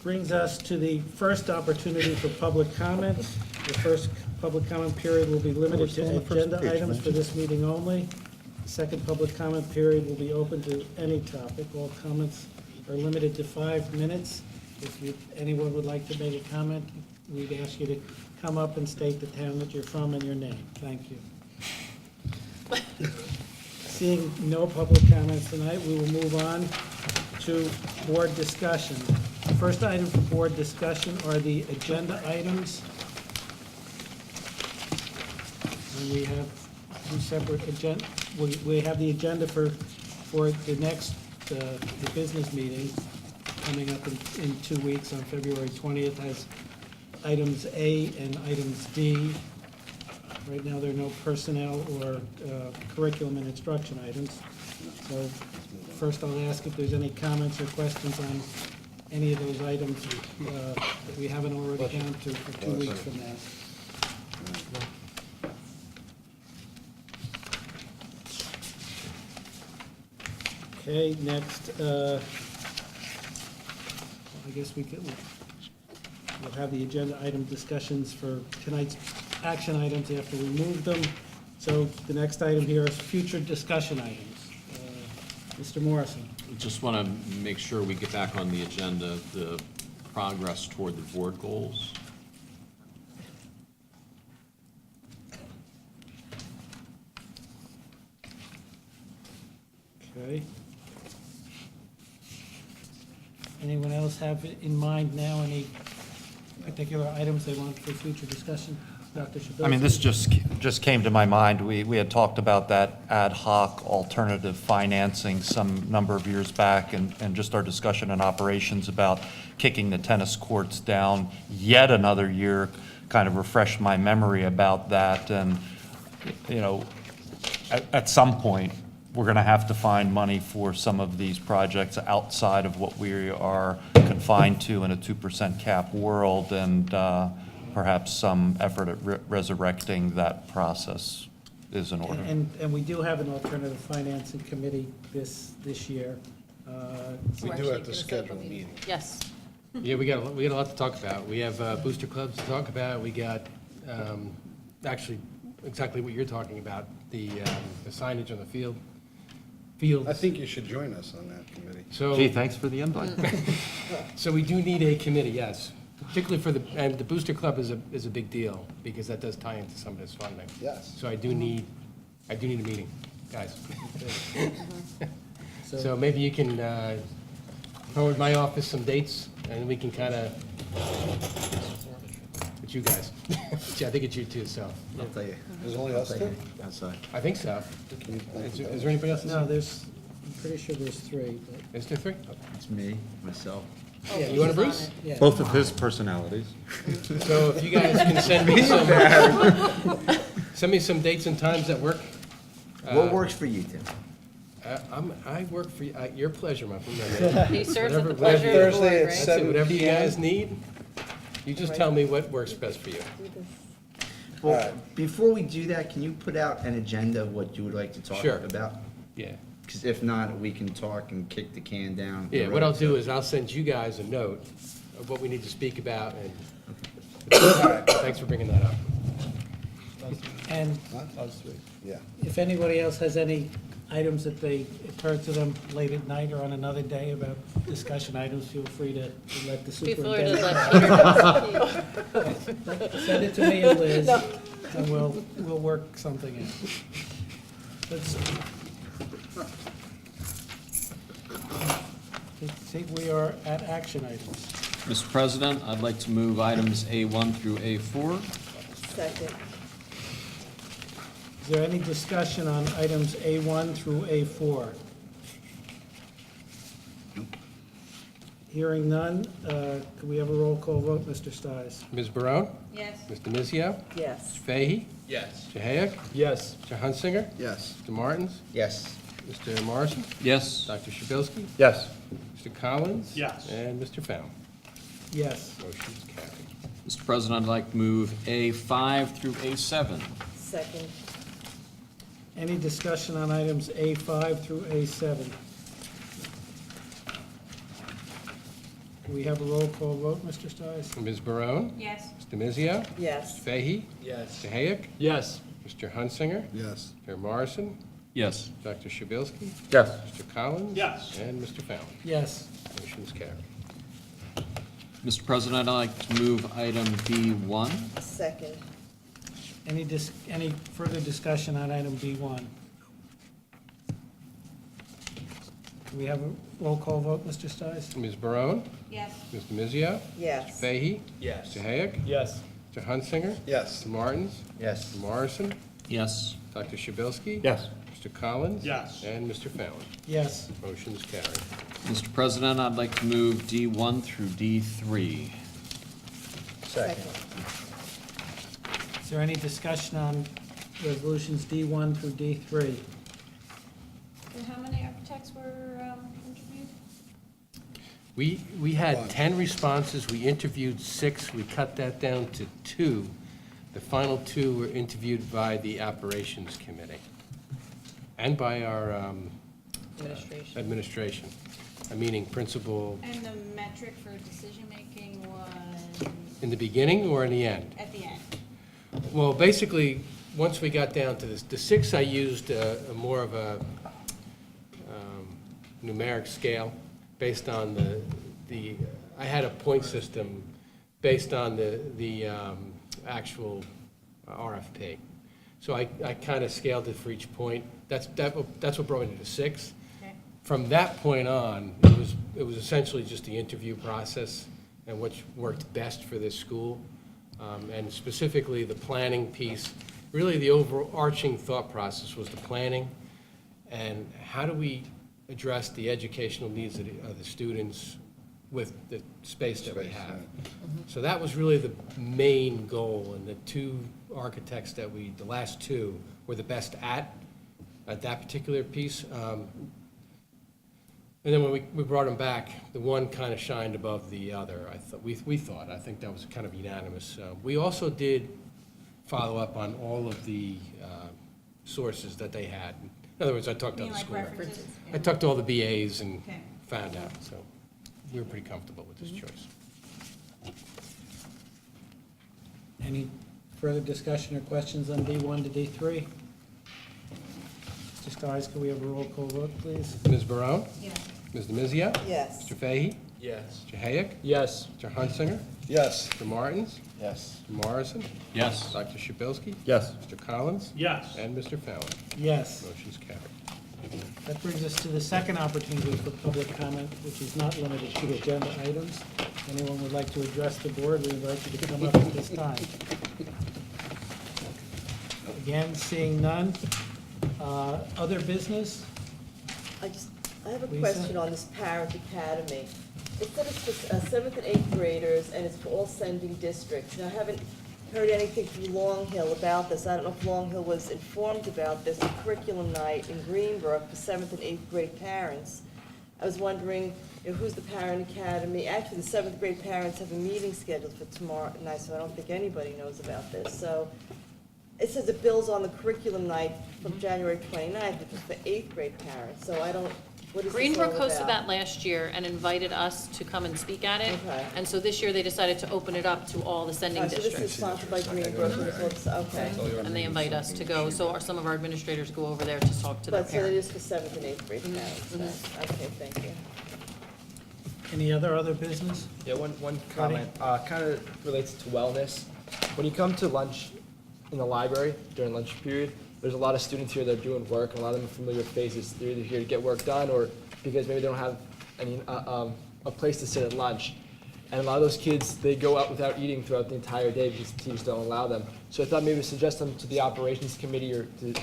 Brings us to the first opportunity for public comment. The first public comment period will be limited to agenda items for this meeting only. The second public comment period will be open to any topic. All comments are limited to 5 minutes. If anyone would like to make a comment, we'd ask you to come up and state the town that you're from and your name. Thank you. Seeing no public comments tonight, we will move on to board discussion. The first item for board discussion are the agenda items. And we have two separate agenda, we have the agenda for the next, the business meeting coming up in 2 weeks on February 20th, has items A and items D. Right now, there are no personnel or curriculum and instruction items. So first, I'll ask if there's any comments or questions on any of those items that we haven't already gone to for 2 weeks from now. Okay, next, I guess we'll have the agenda item discussions for tonight's action items after we move them. So the next item here is future discussion items. Mr. Morrison. Just want to make sure we get back on the agenda, the progress toward the board goals. Okay. Anyone else have in mind now any particular items they want for future discussion? Dr. Shabilsky? I mean, this just came to my mind. We had talked about that ad hoc alternative financing some number of years back, and just our discussion and operations about kicking the tennis courts down yet another year kind of refreshed my memory about that. And, you know, at some point, we're going to have to find money for some of these projects outside of what we are confined to in a 2% cap world, and perhaps some effort at resurrecting that process is in order. And we do have an alternative financing committee this year. We do have to schedule a meeting. Yes. Yeah, we got a lot to talk about. We have booster clubs to talk about. We got, actually, exactly what you're talking about, the signage on the fields. I think you should join us on that committee. So, Gee, thanks for the invite. so we do need a committee, yes. Particularly for and the booster club is a big deal, because that does tie into some of this funding. Yes. So I do need a meeting, guys. So maybe you can forward my office some dates, and we can kind of, it's you guys. I think it's you too, so. I'll tell you. There's only us two? Outside. I think so. Is there anybody else? No, I'm pretty sure there's 3, but. Is there 3? It's me, myself. Yeah, You want a he's on Bruce? it. Yeah. Both of his personalities. So if you guys can send me some dates and times that work. What works for you, Tim? I work for you, your pleasure, my friend. He serves at the Whatever- pleasure of the Thursday board, at right? That's it, whatever you 7 guys need, you just tell me what works best for you. Well, before we do that, can you put out an agenda of what you would like to talk Sure. about? Yeah. Because if not, we can talk and kick the can down. the Yeah, what road, I'll do so- is I'll send you guys a note of what we need to speak about, and thanks for bringing that up. And Yeah. if anybody else has any items that they occur to them late at night or on another day about discussion items, feel free to let the Before to superintendent. let Peter Send it to me and Liz, and we'll work something out. Let's I think we are at action items. Mr. President, I'd like to move items A1 through A4. Second. Is there any discussion on items A1 through A4? Hearing none, could we have a roll call vote, Mr. Stiles? Ms. Barone? Yes. Mr. Mizio? Yes. Mr. Fahey? Yes. Mr. Hayek? Yes. Mr. Hunsinger? Yes. Mr. Martins? Yes. Mr. Morrison? Yes. Dr. Shabilsky? Yes. Mr. Collins? Yes. And Mr. Fallon? Yes. Motion's carried. Mr. President, I'd like to move A5 through A7. Second. Any discussion on items A5 through A7? Can we have a roll call vote, Mr. Stiles? Ms. Barone? Yes. Mr. Mizio? Mr. Yes. Fahey? Yes. Mr. Hayek? Yes. Mr. Hunsinger? Yes. Mr. Morrison? Yes. Dr. Shabilsky? Yes. Mr. Collins? Yes. And Mr. Fallon? Yes. Motion's carried. Mr. President, I'd like to move item B1. Second. Any further discussion on item B1? Can we have a roll call vote, Mr. Stiles? Ms. Barone? Yes. Mr. Mizio? Mr. Yes. Fahey? Yes. Mr. Hayek? Yes. Mr. Hunsinger? Yes. Mr. Martins? Yes. Mr. Morrison? Yes. Dr. Shabilsky? Yes. Mr. Collins? Yes. And Mr. Fallon? Yes. Motion's carried. Mr. President, I'd like to move D1 through D3. Second. Is there any discussion on resolutions D1 through D3? How many architects were interviewed? We had 10 responses, we interviewed 6, we cut that down to 2. The final 2 were interviewed by the Operations Committee and by our administration, meaning principal, And the metric for decision-making was in the beginning or in the end? at the end? Well, basically, once we got down to this, the 6, I used more of a numeric scale based on I had a point system based on the actual RFP. So I kind of scaled it for each point. That's what brought me to the 6. Okay. From that point on, it was essentially just the interview process and what worked best for this school. And specifically the planning piece, really the overarching thought process was the planning and how do we address the educational needs of the students with the space that we have. So that was really the main goal, and the 2 architects the last 2 were the best at that particular piece. And then when we brought them back, the one kind of shined above the other. I think that was kind of unanimous. We also did follow up on all of the sources that they had. In other words, I talked to You mean the like school. references? I talked to all the BAs and Okay. found out, so we were pretty comfortable with this choice. Any further discussion or questions on D1 to D3? Mr. Stiles, can we have a roll call vote, please? Ms. Barone? Yes. Mr. Mizio? Yes. Mr. Fahey? Yes. Mr. Hayek? Yes. Mr. Hunsinger? Yes. Mr. Martins? Yes. Mr. Morrison? Yes. Dr. Shabilsky? Yes. Mr. Collins? Yes. And Mr. Fallon? Yes. Motion's carried. That brings us to the second opportunity for public comment, which is not limited to agenda items. If anyone would like to address the board, we invite you to come up at this time. Again, seeing none. Other business? I have a Lisa? question on this parent academy. It said it's for 7th and 8th graders, and it's for all sending districts. Now, I haven't heard anything from Long Hill about this. I don't know if Long Hill was informed about this, a curriculum night in Greenbrook for 7th and 8th grade parents. I was wondering, who's the parent academy? Actually, the 7th grade parents have a meeting scheduled for tomorrow night, so I don't think anybody knows about this. So it says it builds on the curriculum night from January 29th, which is for 8th grade parents, so I don't, what is this all Greenbrook hosted about? that last year and invited us to come and speak at it. Okay. And so this year, they decided to open it up to all the sending So this is districts. sponsored by Greenbrook, and so it's, okay. And they invite us to go, so some of our administrators go over there to talk to their But so it parents. is for 7th and 8th grade parents, then. Okay, thank you. Any other business? Yeah, one comment, kind of relates to wellness. When you come to lunch in the library during lunch period, there's a lot of students here that are doing work, and a lot of them are familiar faces. They're either here to get work done, or because maybe they don't have any, a place to sit at lunch. And a lot of those kids, they go out without eating throughout the entire day because the teachers don't allow them. So I thought maybe suggest them to the operations committee or to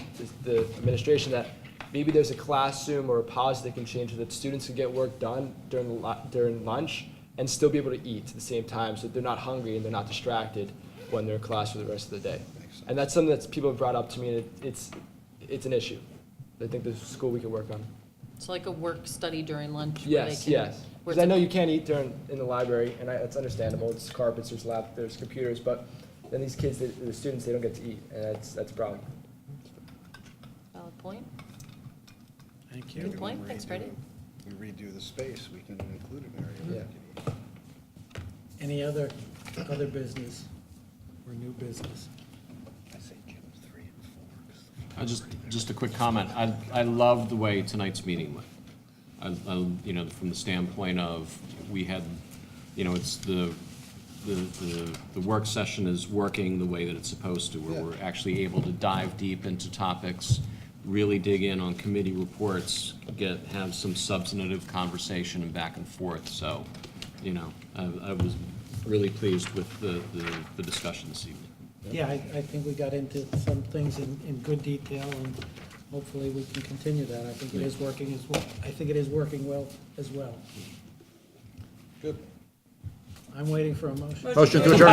the administration that maybe there's a classroom or a policy that can change so that students can get work done during lunch and still be able to eat at the same time, so that they're not hungry and they're not distracted when they're in class for the rest of the day. And that's something that people have brought up to me, and it's an issue. I think the school we could work on. It's like a work study during lunch. where they Yes, can- yes. where Because I know it's- you can't eat in the library, and it's understandable. It's carpets, there's computers, but then these kids, the students, they don't get to eat, and that's a problem. Valid point. Thank you. Good point. Thanks, Freddie. We redo the space, we can include an area. Yeah. Any other business or new business? I say June 3 and 4. Just a quick comment. I love the way tonight's meeting went. You know, from the standpoint of, we had, you know, it's the work session is working the way that it's supposed to, where we're actually able to dive deep into topics, really dig in on committee reports, have some substantive conversation and back and forth. So, you know, I was really pleased with the discussion this evening. Yeah, I think we got into some things in good detail, and hopefully we can continue that. I think it is working as well. I think it is working well as well. Good. I'm waiting for a motion. Motion to adjourn.